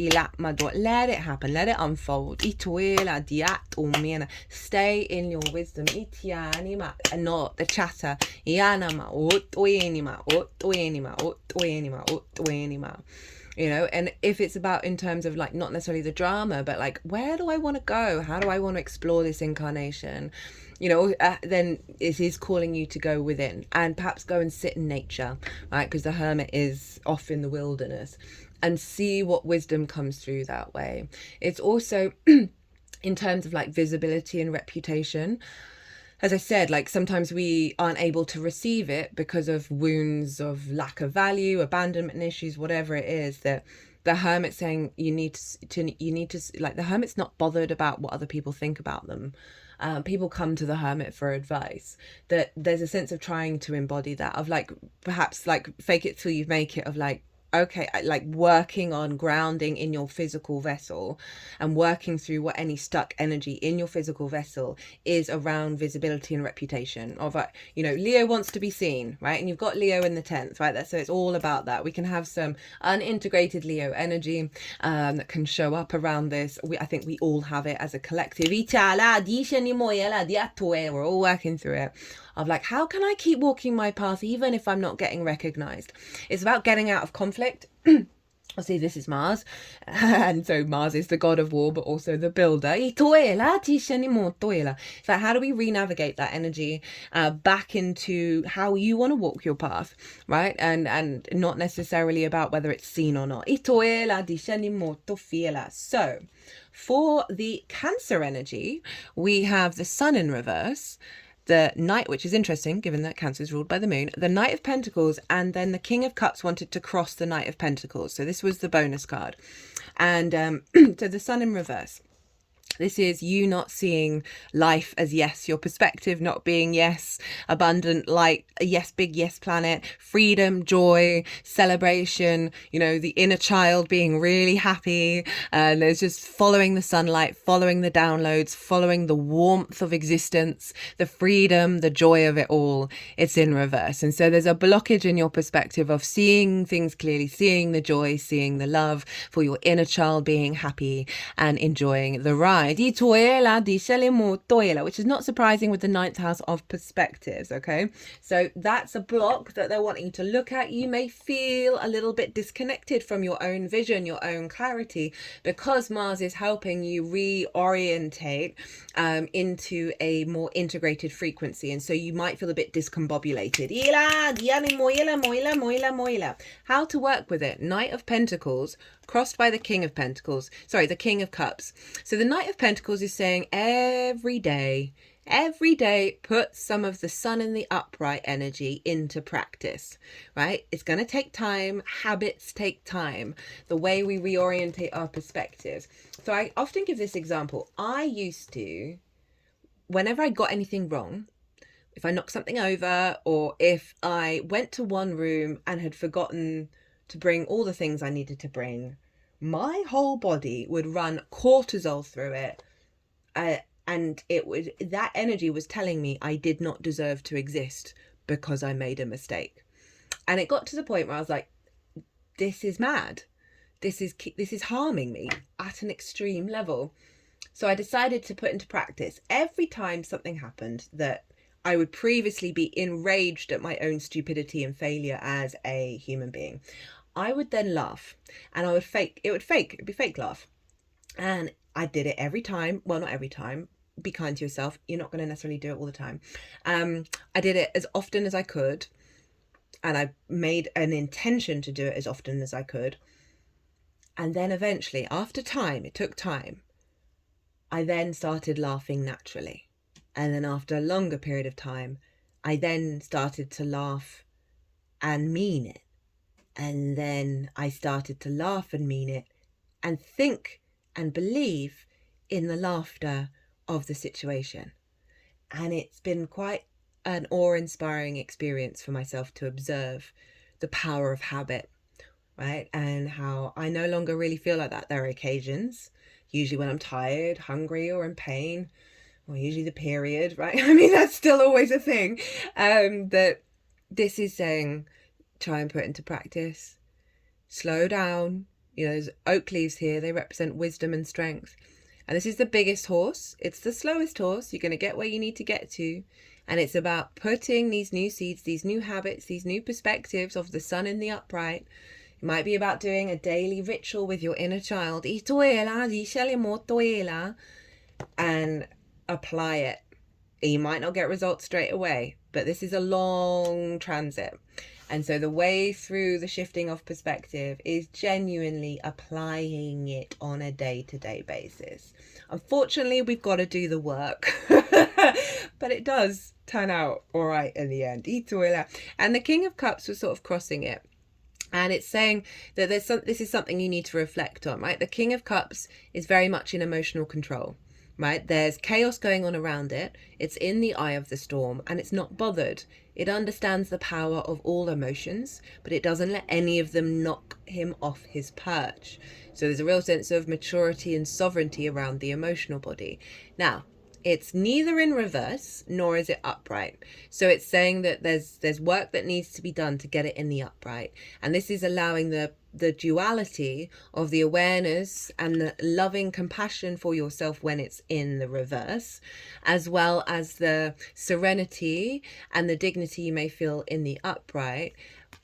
it happen. Let it unfold. Stay in your wisdom. And not the chatter. You know, and if it's about in terms of like not necessarily the drama, but like, where do I want to go? How do I want to explore this incarnation? You know, then it is calling you to go within and perhaps go and sit in nature, right? Because the Hermit is off in the wilderness, and see what wisdom comes through that way. It's also in terms of like visibility and reputation. As I said, like sometimes we aren't able to receive it because of wounds of lack of value, abandonment issues, whatever it is, that the Hermit's saying you need to like, the Hermit's not bothered about what other people think about them. People come to the Hermit for advice. That there's a sense of trying to embody that, of like, perhaps like fake it till you make it, of like, okay, like working on grounding in your physical vessel and working through what any stuck energy in your physical vessel is around visibility and reputation. Of, you know, Leo wants to be seen, right? And you've got Leo in the 10th, right? So it's all about that. We can have some unintegrated Leo energy that can show up around this. I think we all have it as a collective. We're all working through it. Of like, how can I keep walking my path even if I'm not getting recognized? It's about getting out of conflict. See, this is Mars, and so Mars is the god of war, but also the builder. It's like, how do we re-navigate that energy back into how you want to walk your path, right? And not necessarily about whether it's seen or not. So for the Cancer energy, we have the Sun in reverse, the Knight, which is interesting given that Cancer is ruled by the moon, the Knight of Pentacles, and then the King of Cups wanted to cross the Knight of Pentacles. So this was the bonus card. And so the Sun in reverse. This is you not seeing life as yes, your perspective not being yes, abundant, light, yes, big yes planet, freedom, joy, celebration, the inner child being really happy. And there's just following the sunlight, following the downloads, following the warmth of existence, the freedom, the joy of it all. It's in reverse. And so there's a blockage in your perspective of seeing things clearly, seeing the joy, seeing the love for your inner child being happy and enjoying the ride. Which is not surprising with the ninth house of perspectives, okay? So that's a block that they're wanting to look at. You may feel a little bit disconnected from your own vision, your own clarity, because Mars is helping you reorientate into a more integrated frequency. And so you might feel a bit discombobulated. How to work with it? Knight of Pentacles crossed by the King of Pentacles. Sorry, the King of Cups. So the Knight of Pentacles is saying every day, put some of the sun in the upright energy into practice, right? It's going to take time. Habits take time. The way we reorientate our perspectives. So I often give this example. I used to, whenever I got anything wrong, if I knocked something over, or if I went to one room and had forgotten to bring all the things I needed to bring, my whole body would run cortisol through it. And that energy was telling me I did not deserve to exist because I made a mistake. And it got to the point where I was like, this is mad. This is harming me at an extreme level. So I decided to put into practice every time something happened that I would previously be enraged at my own stupidity and failure as a human being. I would then laugh, and it'd be fake laugh. And I did it every time. Well, not every time. Be kind to yourself. You're not going to necessarily do it all the time. I did it as often as I could. And I made an intention to do it as often as I could. And then eventually, after time, it took time, I then started laughing naturally. And then after a longer period of time, I then started to laugh and mean it. And then I started to laugh and mean it and think and believe in the laughter of the situation. And it's been quite an awe-inspiring experience for myself to observe the power of habit, right? And how I no longer really feel like that. There are occasions, usually when I'm tired, hungry, or in pain, or usually the period, right? I mean, that's still always a thing. That this is saying, try and put into practice. Slow down. There's oak leaves here. They represent wisdom and strength. And this is the biggest horse. It's the slowest horse. You're going to get where you need to get to. And it's about putting these new seeds, these new habits, these new perspectives of the sun in the upright. It might be about doing a daily ritual with your inner child. And apply it. You might not get results straight away, but this is a long transit. And so the way through the shifting of perspective is genuinely applying it on a day-to-day basis. Unfortunately, we've got to do the work, but it does turn out all right in the end. And the King of Cups was sort of crossing it. And it's saying that this is something you need to reflect on, right? The King of Cups is very much in emotional control. Right? There's chaos going on around it. It's in the eye of the storm and it's not bothered. It understands the power of all emotions, but it doesn't let any of them knock him off his perch. So there's a real sense of maturity and sovereignty around the emotional body. Now, it's neither in reverse nor is it upright. So it's saying that there's work that needs to be done to get it in the upright. And this is allowing the duality of the awareness and the loving compassion for yourself when it's in the reverse, as well as the serenity and the dignity you may feel in the upright,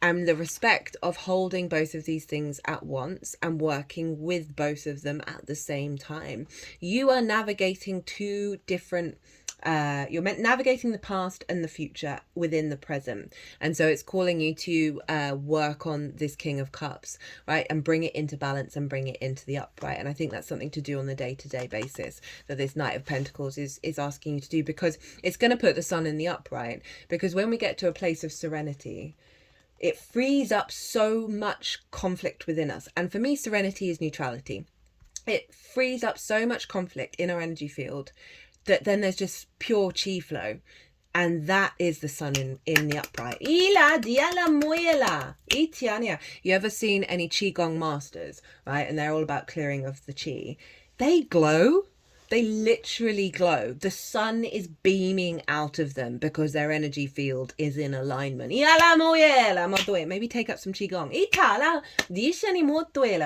and the respect of holding both of these things at once and working with both of them at the same time. You are navigating two different you're navigating the past and the future within the present. And so it's calling you to work on this King of Cups, right? And bring it into balance and bring it into the upright. And I think that's something to do on the day-to-day basis that this Knight of Pentacles is asking you to do, because it's going to put the sun in the upright. Because when we get to a place of serenity, it frees up so much conflict within us. And for me, serenity is neutrality. it frees up so much conflict in our energy field that then there's just pure chi flow. And that is the sun in the upright. You ever seen any Qigong masters, right? And they're all about clearing of the chi. They glow. They literally glow. The sun is beaming out of them because their energy field is in alignment. Maybe take up some Qigong.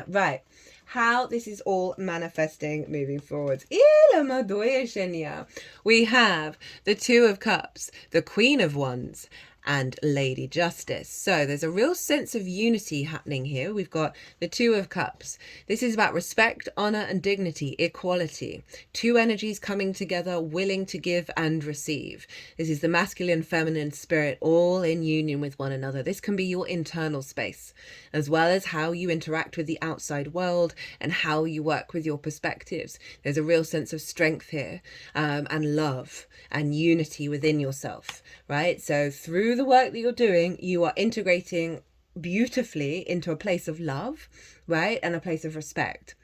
Right. How this is all manifesting moving forwards. We have the Two of Cups, the Queen of Wands, and Lady Justice. So there's a real sense of unity happening here. We've got the Two of Cups. This is about respect, honor, and dignity, equality. Two energies coming together, willing to give and receive. This is the masculine, feminine spirit, all in union with one another. This can be your internal space, as well as how you interact with the outside world and how you work with your perspectives. There's a real sense of strength here, and love and unity within yourself, right? So through the work that you're doing, you are integrating beautifully into a place of love, right? And a place of respect.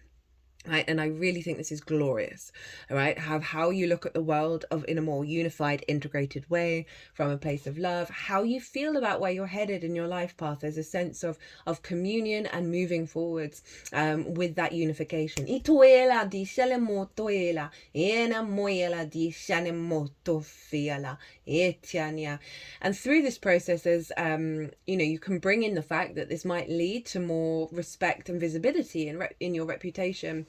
Right, and I really think this is glorious. All right, have how you look at the world in a more unified, integrated way from a place of love. How you feel about where you're headed in your life path. There's a sense of communion and moving forwards with that unification. And through this process, there's you can bring in the fact that this might lead to more respect and visibility in your reputation.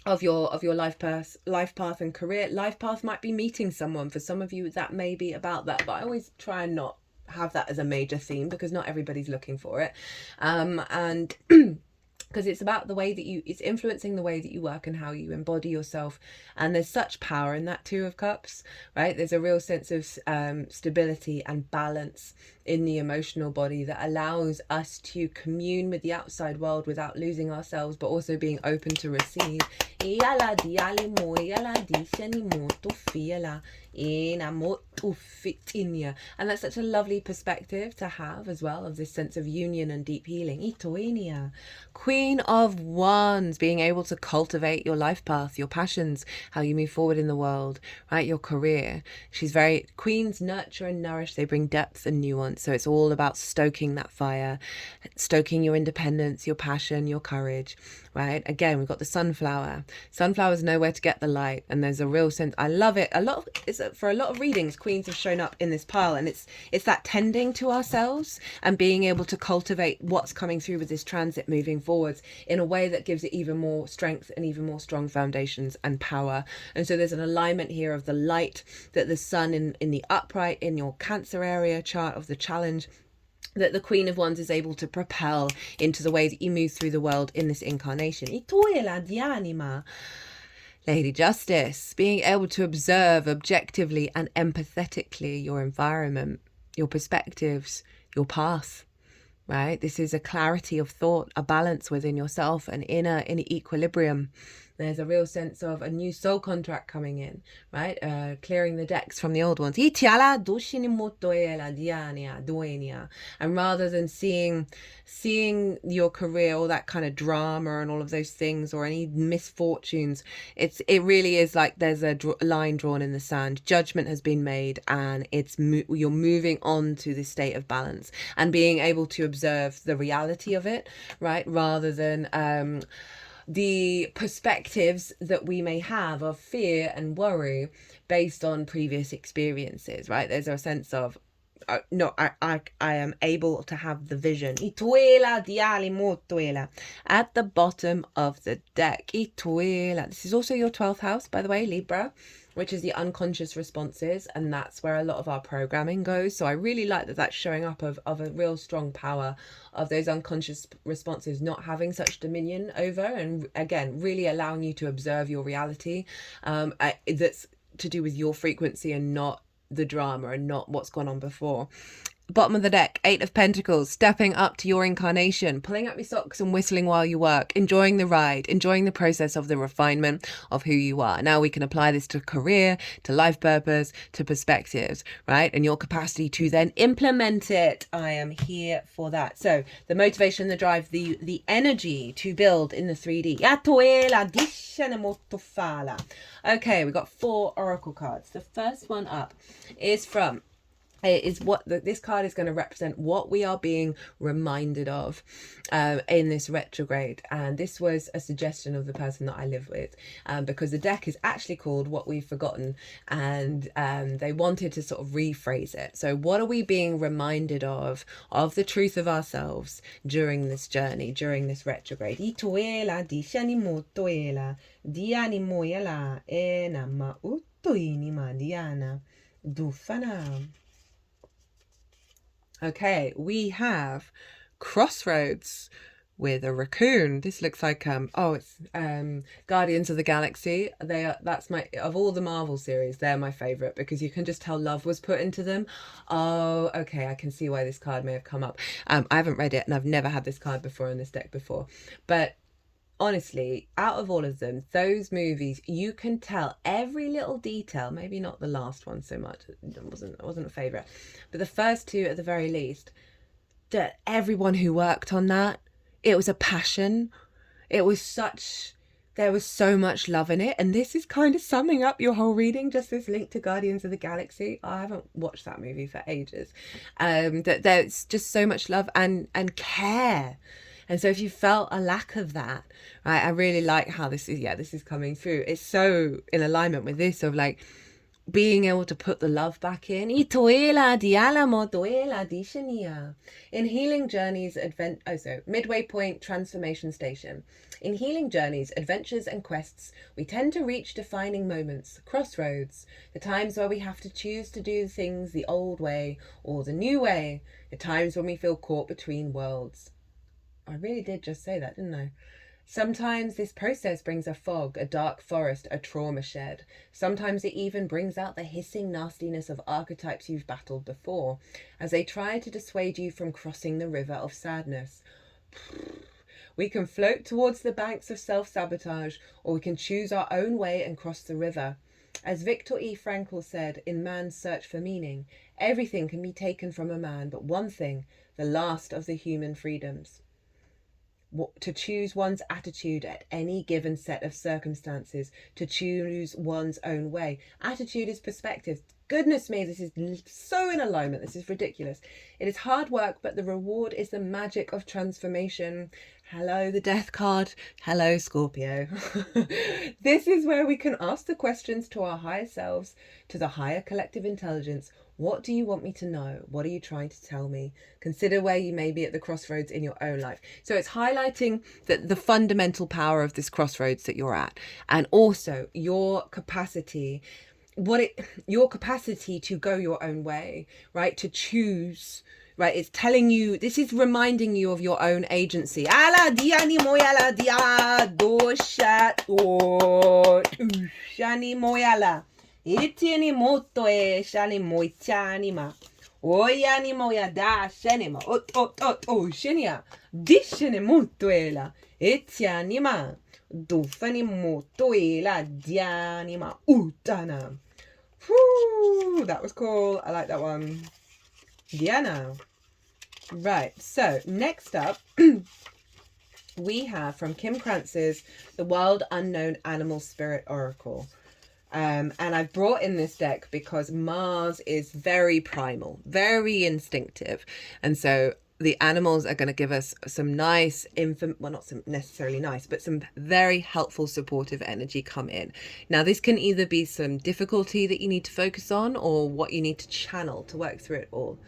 Of your life path and career. Life path might be meeting someone. For some of you, that may be about that, but I always try and not have that as a major theme because not everybody's looking for it. And because it's about the way that it's influencing the way that you work and how you embody yourself. And there's such power in that Two of Cups, right? There's a real sense of stability and balance in the emotional body that allows us to commune with the outside world without losing ourselves, but also being open to receive. And that's such a lovely perspective to have as well, of this sense of union and deep healing. Queen of Wands, being able to cultivate your life path, your passions, how you move forward in the world, right? Your career. Queens nurture and nourish. They bring depth and nuance. So it's all about stoking that fire, stoking your independence, your passion, your courage, right? Again, we've got the sunflower. Sunflowers know where to get the light, and there's a real sense. I love it. For a lot of readings, queens have shown up in this pile, and it's that tending to ourselves and being able to cultivate what's coming through with this transit moving forwards in a way that gives it even more strength and even more strong foundations and power. And so there's an alignment here of the light that the sun in the upright in your Cancer area chart of the challenge, that the Queen of Wands is able to propel into the way that you move through the world in this incarnation. Lady Justice, being able to observe objectively and empathetically your environment, your perspectives, your path, right? This is a clarity of thought, a balance within yourself, an inner equilibrium. There's a real sense of a new soul contract coming in, right? Clearing the decks from the old ones. And rather than seeing your career, all that kind of drama and all of those things, or any misfortunes, it really is like there's a line drawn in the sand. Judgment has been made, and you're moving on to this state of balance and being able to observe the reality of it, right? Rather than the perspectives that we may have of fear and worry based on previous experiences, right? There's a sense of I am able to have the vision. At the bottom of the deck. This is also your 12th house, by the way, Libra, which is the unconscious responses, and that's where a lot of our programming goes. So I really like that that's showing up of a real strong power of those unconscious responses not having such dominion over, and again, really allowing you to observe your reality that's to do with your frequency and not the drama and not what's gone on before. Bottom of the deck, 8 of Pentacles, stepping up to your incarnation, pulling up your socks and whistling while you work, enjoying the ride, enjoying the process of the refinement of who you are. Now we can apply this to career, to life purpose, to perspectives, right? And your capacity to then implement it. I am here for that. So the motivation, the drive, the energy to build in the 3D. Okay, we got 4 oracle cards. The first one up is this card is going to represent what we are being reminded of in this retrograde. And this was a suggestion of the person that I live with, because the deck is actually called What We've Forgotten, and they wanted to sort of rephrase it. So what are we being reminded of the truth of ourselves during this journey, during this retrograde? Okay, we have Crossroads with a raccoon. This looks like it's Guardians of the Galaxy. That's of all the Marvel series, they're my favorite because you can just tell love was put into them. Oh, okay, I can see why this card may have come up. I haven't read it and I've never had this card before in this deck before, but honestly, out of all of them, those movies, you can tell every little detail. Maybe not the last one so much, it wasn't a favorite, but the first 2 at the very least, that everyone who worked on that, it was a passion. There was so much love in it, and this is kind of summing up your whole reading, just this link to Guardians of the Galaxy. I haven't watched that movie for ages. That there's just so much love and care. And so if you felt a lack of that, right, I really like how this is coming through. It's so in alignment with this of like being able to put the love back in. In Healing Journeys, midway point, transformation station. In healing journeys, adventures and quests, we tend to reach defining moments, crossroads, the times where we have to choose to do things the old way or the new way, the times when we feel caught between worlds. I really did just say that, didn't I? Sometimes this process brings a fog, a dark forest, a trauma shed. Sometimes it even brings out the hissing nastiness of archetypes you've battled before, as they try to dissuade you from crossing the river of sadness. We can float towards the banks of self-sabotage, or we can choose our own way and cross the river. As Viktor E. Frankl said in Man's Search for Meaning, everything can be taken from a man, but one thing, the last of the human freedoms. To choose one's attitude at any given set of circumstances, to choose one's own way. Attitude is perspective. Goodness me, this is so in alignment. This is ridiculous. It is hard work, but the reward is the magic of transformation. Hello, the death card. Hello, Scorpio. This is where we can ask the questions to our higher selves, to the higher collective intelligence. What do you want me to know? What are you trying to tell me? Consider where you may be at the crossroads in your own life. So it's highlighting the fundamental power of this crossroads that you're at, and also your capacity, your capacity to go your own way, right? To choose, right? It's telling you, this is reminding you of your own agency. Ala diani moyala dia dosha o shani moyala. Itini moto e shani moitianima. Oyani moya da shenima. O shenia. Dishene motoela. Etianima. Dufani motoela dianima. Utana. Whoo, that was cool. I like that one. Diana. Right, so next up, we have from Kim Kranz's The Wild Unknown Animal Spirit Oracle. And I've brought in this deck because Mars is very primal, very instinctive. And so the animals are going to give us some nice, well, not some necessarily nice, but some very helpful, supportive energy come in. Now, this can either be some difficulty that you need to focus on or what you need to channel to work through it all.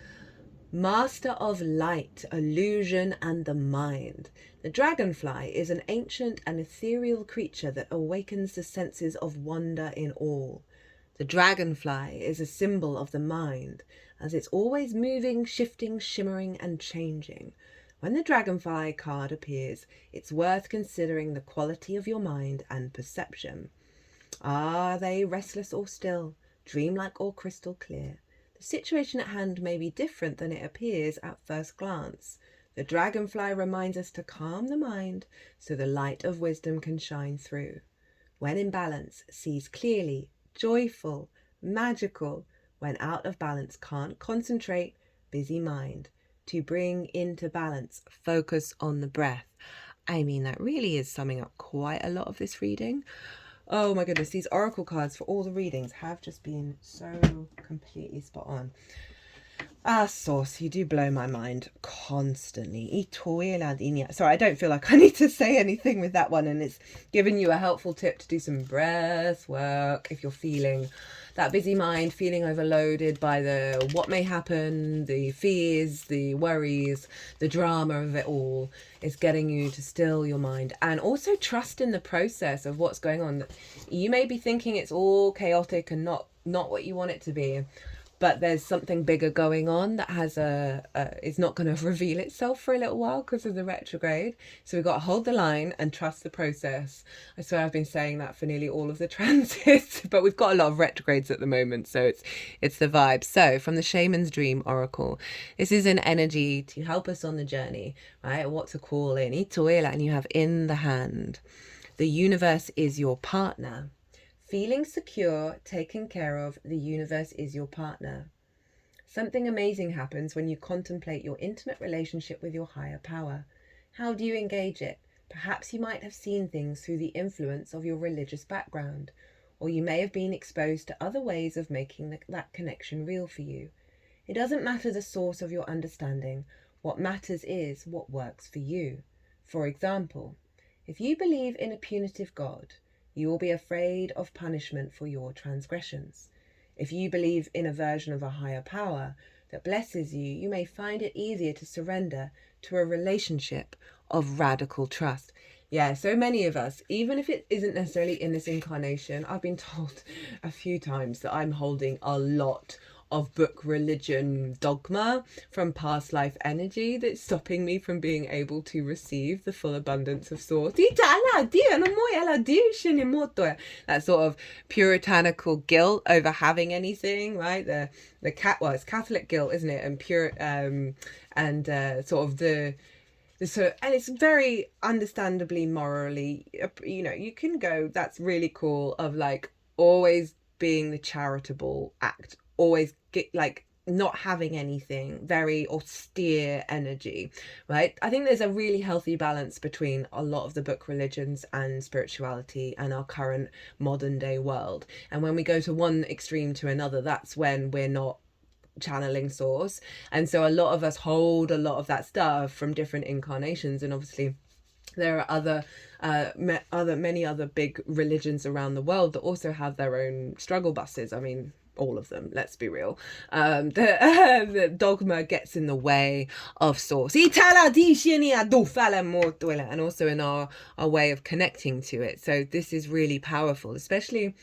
Master of light, illusion, and the mind. The dragonfly is an ancient and ethereal creature that awakens the senses of wonder in all. The dragonfly is a symbol of the mind, as it's always moving, shifting, shimmering, and changing. When the dragonfly card appears, it's worth considering the quality of your mind and perception. Are they restless or still, dreamlike or crystal clear? The situation at hand may be different than it appears at first glance. The dragonfly reminds us to calm the mind so the light of wisdom can shine through. When in balance, sees clearly, joyful, magical. When out of balance, can't concentrate, busy mind. To bring into balance, focus on the breath. I mean, that really is summing up quite a lot of this reading. Oh my goodness, these oracle cards for all the readings have just been so completely spot on. Source, you do blow my mind constantly. Sorry, I don't feel like I need to say anything with that one, and it's giving you a helpful tip to do some breath work if you're feeling that busy mind, feeling overloaded by the what may happen, the fears, the worries, the drama of it all. Is getting you to still your mind and also trust in the process of what's going on. You may be thinking it's all chaotic and not what you want it to be, but there's something bigger going on that has is not going to reveal itself for a little while because of the retrograde. So we've got to hold the line and trust the process. I swear I've been saying that for nearly all of the transits, but we've got a lot of retrogrades at the moment, so it's the vibe. So from the Shaman's Dream Oracle, this is an energy to help us on the journey, right? What to call in. And you have in the hand. The universe is your partner. Feeling secure, taken care of, the universe is your partner. Something amazing happens when you contemplate your intimate relationship with your higher power. How do you engage it? Perhaps you might have seen things through the influence of your religious background, or you may have been exposed to other ways of making that connection real for you. It doesn't matter the source of your understanding. What matters is what works for you. For example, if you believe in a punitive God, you will be afraid of punishment for your transgressions. If you believe in a version of a higher power that blesses you, you may find it easier to surrender to a relationship of radical trust. Yeah, so many of us, even if it isn't necessarily in this incarnation, I've been told a few times that I'm holding a lot of book religion dogma from past life energy that's stopping me from being able to receive the full abundance of source. That sort of puritanical guilt over having anything, right? It's Catholic guilt, isn't it? And sort of the so, and it's very understandably morally, you can go, that's really cool, of like always being the charitable act, always get like not having anything, very austere energy, right? I think there's a really healthy balance between a lot of the book religions and spirituality and our current modern day world. And when we go to one extreme to another, that's when we're not channeling source. And so a lot of us hold a lot of that stuff from different incarnations, and obviously there are many other big religions around the world that also have their own struggle buses. I mean, all of them, let's be real. The dogma gets in the way of source, and also in our way of connecting to it. So this is really powerful, especially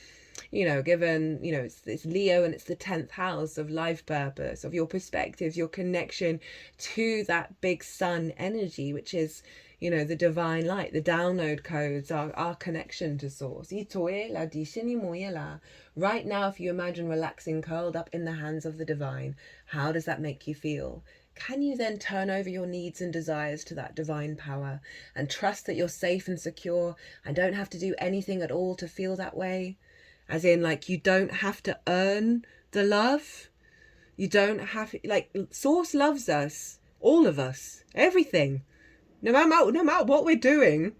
given, it's Leo and it's the 10th house of life purpose, of your perspectives, your connection to that big sun energy, which is, the divine light, the download codes, our connection to source. Right now, if you imagine relaxing, curled up in the hands of the divine, how does that make you feel? Can you then turn over your needs and desires to that divine power and trust that you're safe and secure and don't have to do anything at all to feel that way? As in, like, you don't have to earn the love. You don't have, source loves us, all of us, everything, no matter what we're doing.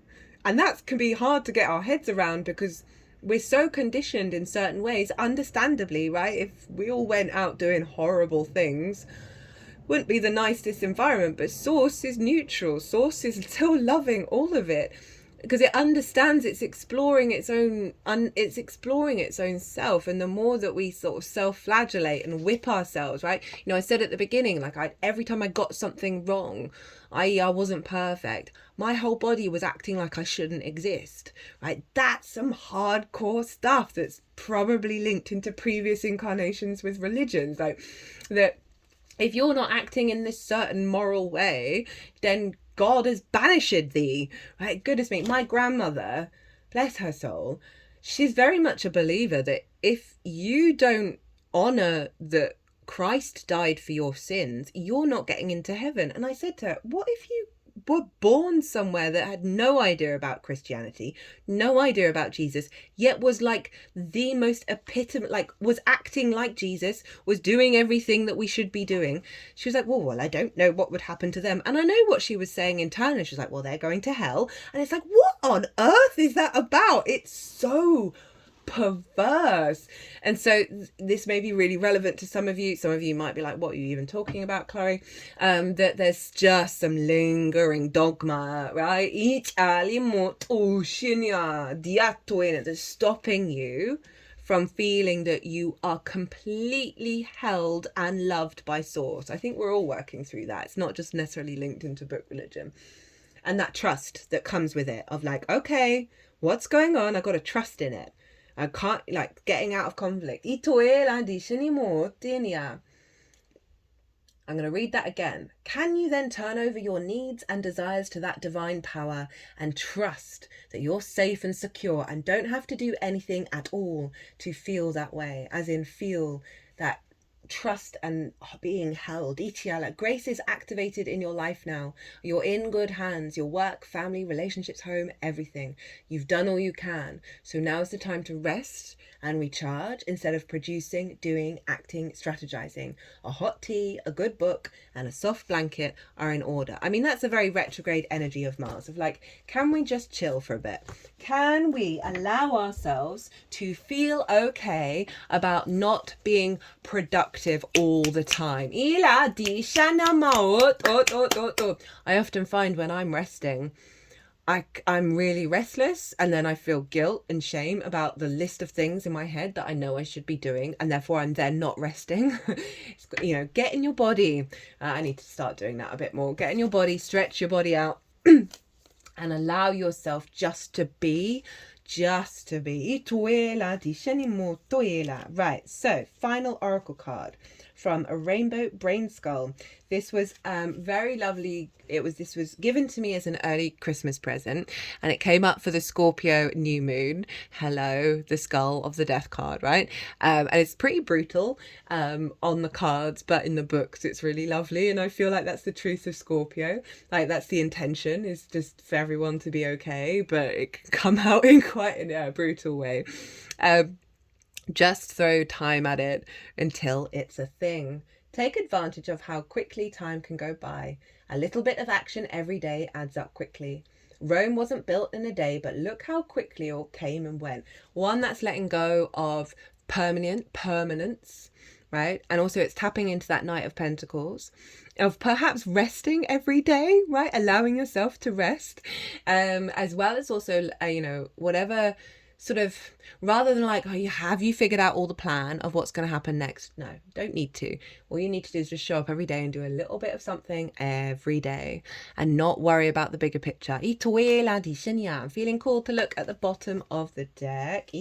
And that can be hard to get our heads around because we're so conditioned in certain ways, understandably, right? If we all went out doing horrible things, wouldn't be the nicest environment, but source is neutral. Source is still loving all of it, because it understands it's exploring its own self. And the more that we sort of self-flagellate and whip ourselves, right? I said at the beginning, every time I got something wrong, i.e. I wasn't perfect, my whole body was acting like I shouldn't exist, right? That's some hardcore stuff that's probably linked into previous incarnations with religions, like that. If you're not acting in this certain moral way, then God has banished thee, right? Goodness me, my grandmother, bless her soul, she's very much a believer that if you don't honour the Christ died for your sins, you're not getting into heaven. And I said to her, what if you were born somewhere that had no idea about Christianity, no idea about Jesus, yet was like the most epitome, like was acting like Jesus, was doing everything that we should be doing? She was like, well, I don't know what would happen to them. And I know what she was saying internally. She was like, well, they're going to hell. And it's like, what on earth is that about? It's so perverse. And so this may be really relevant to some of you. Some of you might be like, what are you even talking about, Chloe? That there's just some lingering dogma, right? That's stopping you from feeling that you are completely held and loved by source. I think we're all working through that. It's not just necessarily linked into book religion. And that trust that comes with it of like, okay, what's going on? I got to trust in it. I can't, like, getting out of conflict. I'm going to read that again. Can you then turn over your needs and desires to that divine power and trust that you're safe and secure and don't have to do anything at all to feel that way, as in feel that trust and being held? Grace is activated in your life now. You're in good hands. Your work, family, relationships, home, everything. You've done all you can. So now is the time to rest and recharge instead of producing, doing, acting, strategizing. A hot tea, a good book, and a soft blanket are in order. I mean, that's a very retrograde energy of Mars, of like, can we just chill for a bit? Can we allow ourselves to feel okay about not being productive all the time? I often find when I'm resting, I'm really restless, and then I feel guilt and shame about the list of things in my head that I know I should be doing, and therefore I'm then not resting. Get in your body. I need to start doing that a bit more. Get in your body, stretch your body out, and allow yourself just to be. Right, so final oracle card from a rainbow brain skull. This was very lovely. This was given to me as an early Christmas present, and it came up for the Scorpio new moon. Hello, the skull of the death card, right? And it's pretty brutal on the cards, but in the books it's really lovely, and I feel like that's the truth of Scorpio. Like, that's the intention, is just for everyone to be okay, but it can come out in quite a brutal way. Just throw time at it until it's a thing. Take advantage of how quickly time can go by. A little bit of action every day adds up quickly. Rome wasn't built in a day, but look how quickly it all came and went. One, that's letting go of permanence, right? And also it's tapping into that Knight of Pentacles, of perhaps resting every day, right? Allowing yourself to rest, as well as also, whatever sort of, rather than like, have you figured out all the plan of what's going to happen next? No, don't need to. All you need to do is just show up every day and do a little bit of something every day and not worry about the bigger picture. I'm feeling called to look at the bottom of the deck.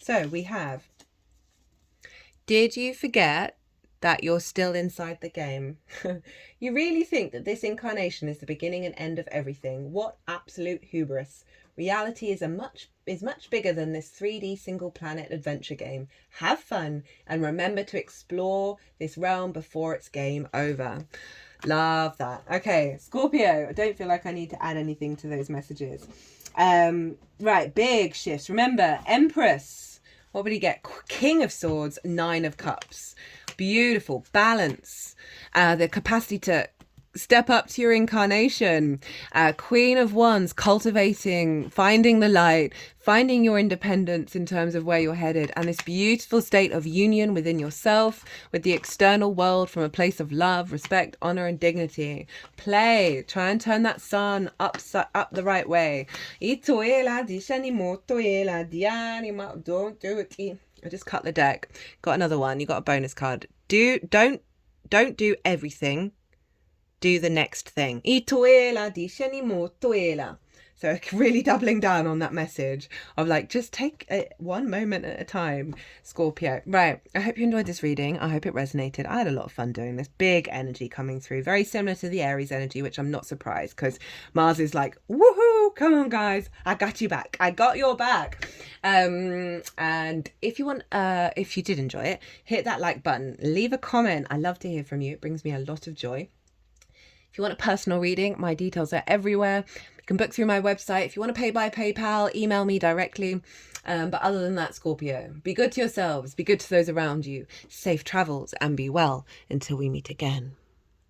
So we have, did you forget that you're still inside the game? You really think that this incarnation is the beginning and end of everything? What absolute hubris. Reality is much bigger than this 3D single planet adventure game. Have fun and remember to explore this realm before it's game over. Love that. Okay, Scorpio, I don't feel like I need to add anything to those messages. Right, big shifts. Remember, Empress. What would he get? King of Swords, 9 of Cups. Beautiful balance, the capacity to step up to your incarnation. Queen of Wands, cultivating, finding the light, finding your independence in terms of where you're headed, and this beautiful state of union within yourself, with the external world from a place of love, respect, honor, and dignity. Play, try and turn that sun up the right way. Don't do it. I just cut the deck. Got another one. You got a bonus card. Don't do everything. Do the next thing. So really doubling down on that message of like, just take it one moment at a time, Scorpio. Right. I hope you enjoyed this reading. I hope it resonated. I had a lot of fun doing this. Big energy coming through. Very similar to the Aries energy, which I'm not surprised because Mars is like, woohoo, come on, guys. I got you back. I got your back. And if you want, if you did enjoy it, hit that like button. Leave a comment. I love to hear from you. It brings me a lot of joy. If you want a personal reading, my details are everywhere. You can book through my website. If you want to pay by PayPal, email me directly. But other than that, Scorpio, be good to yourselves, be good to those around you. Safe travels and be well until we meet again.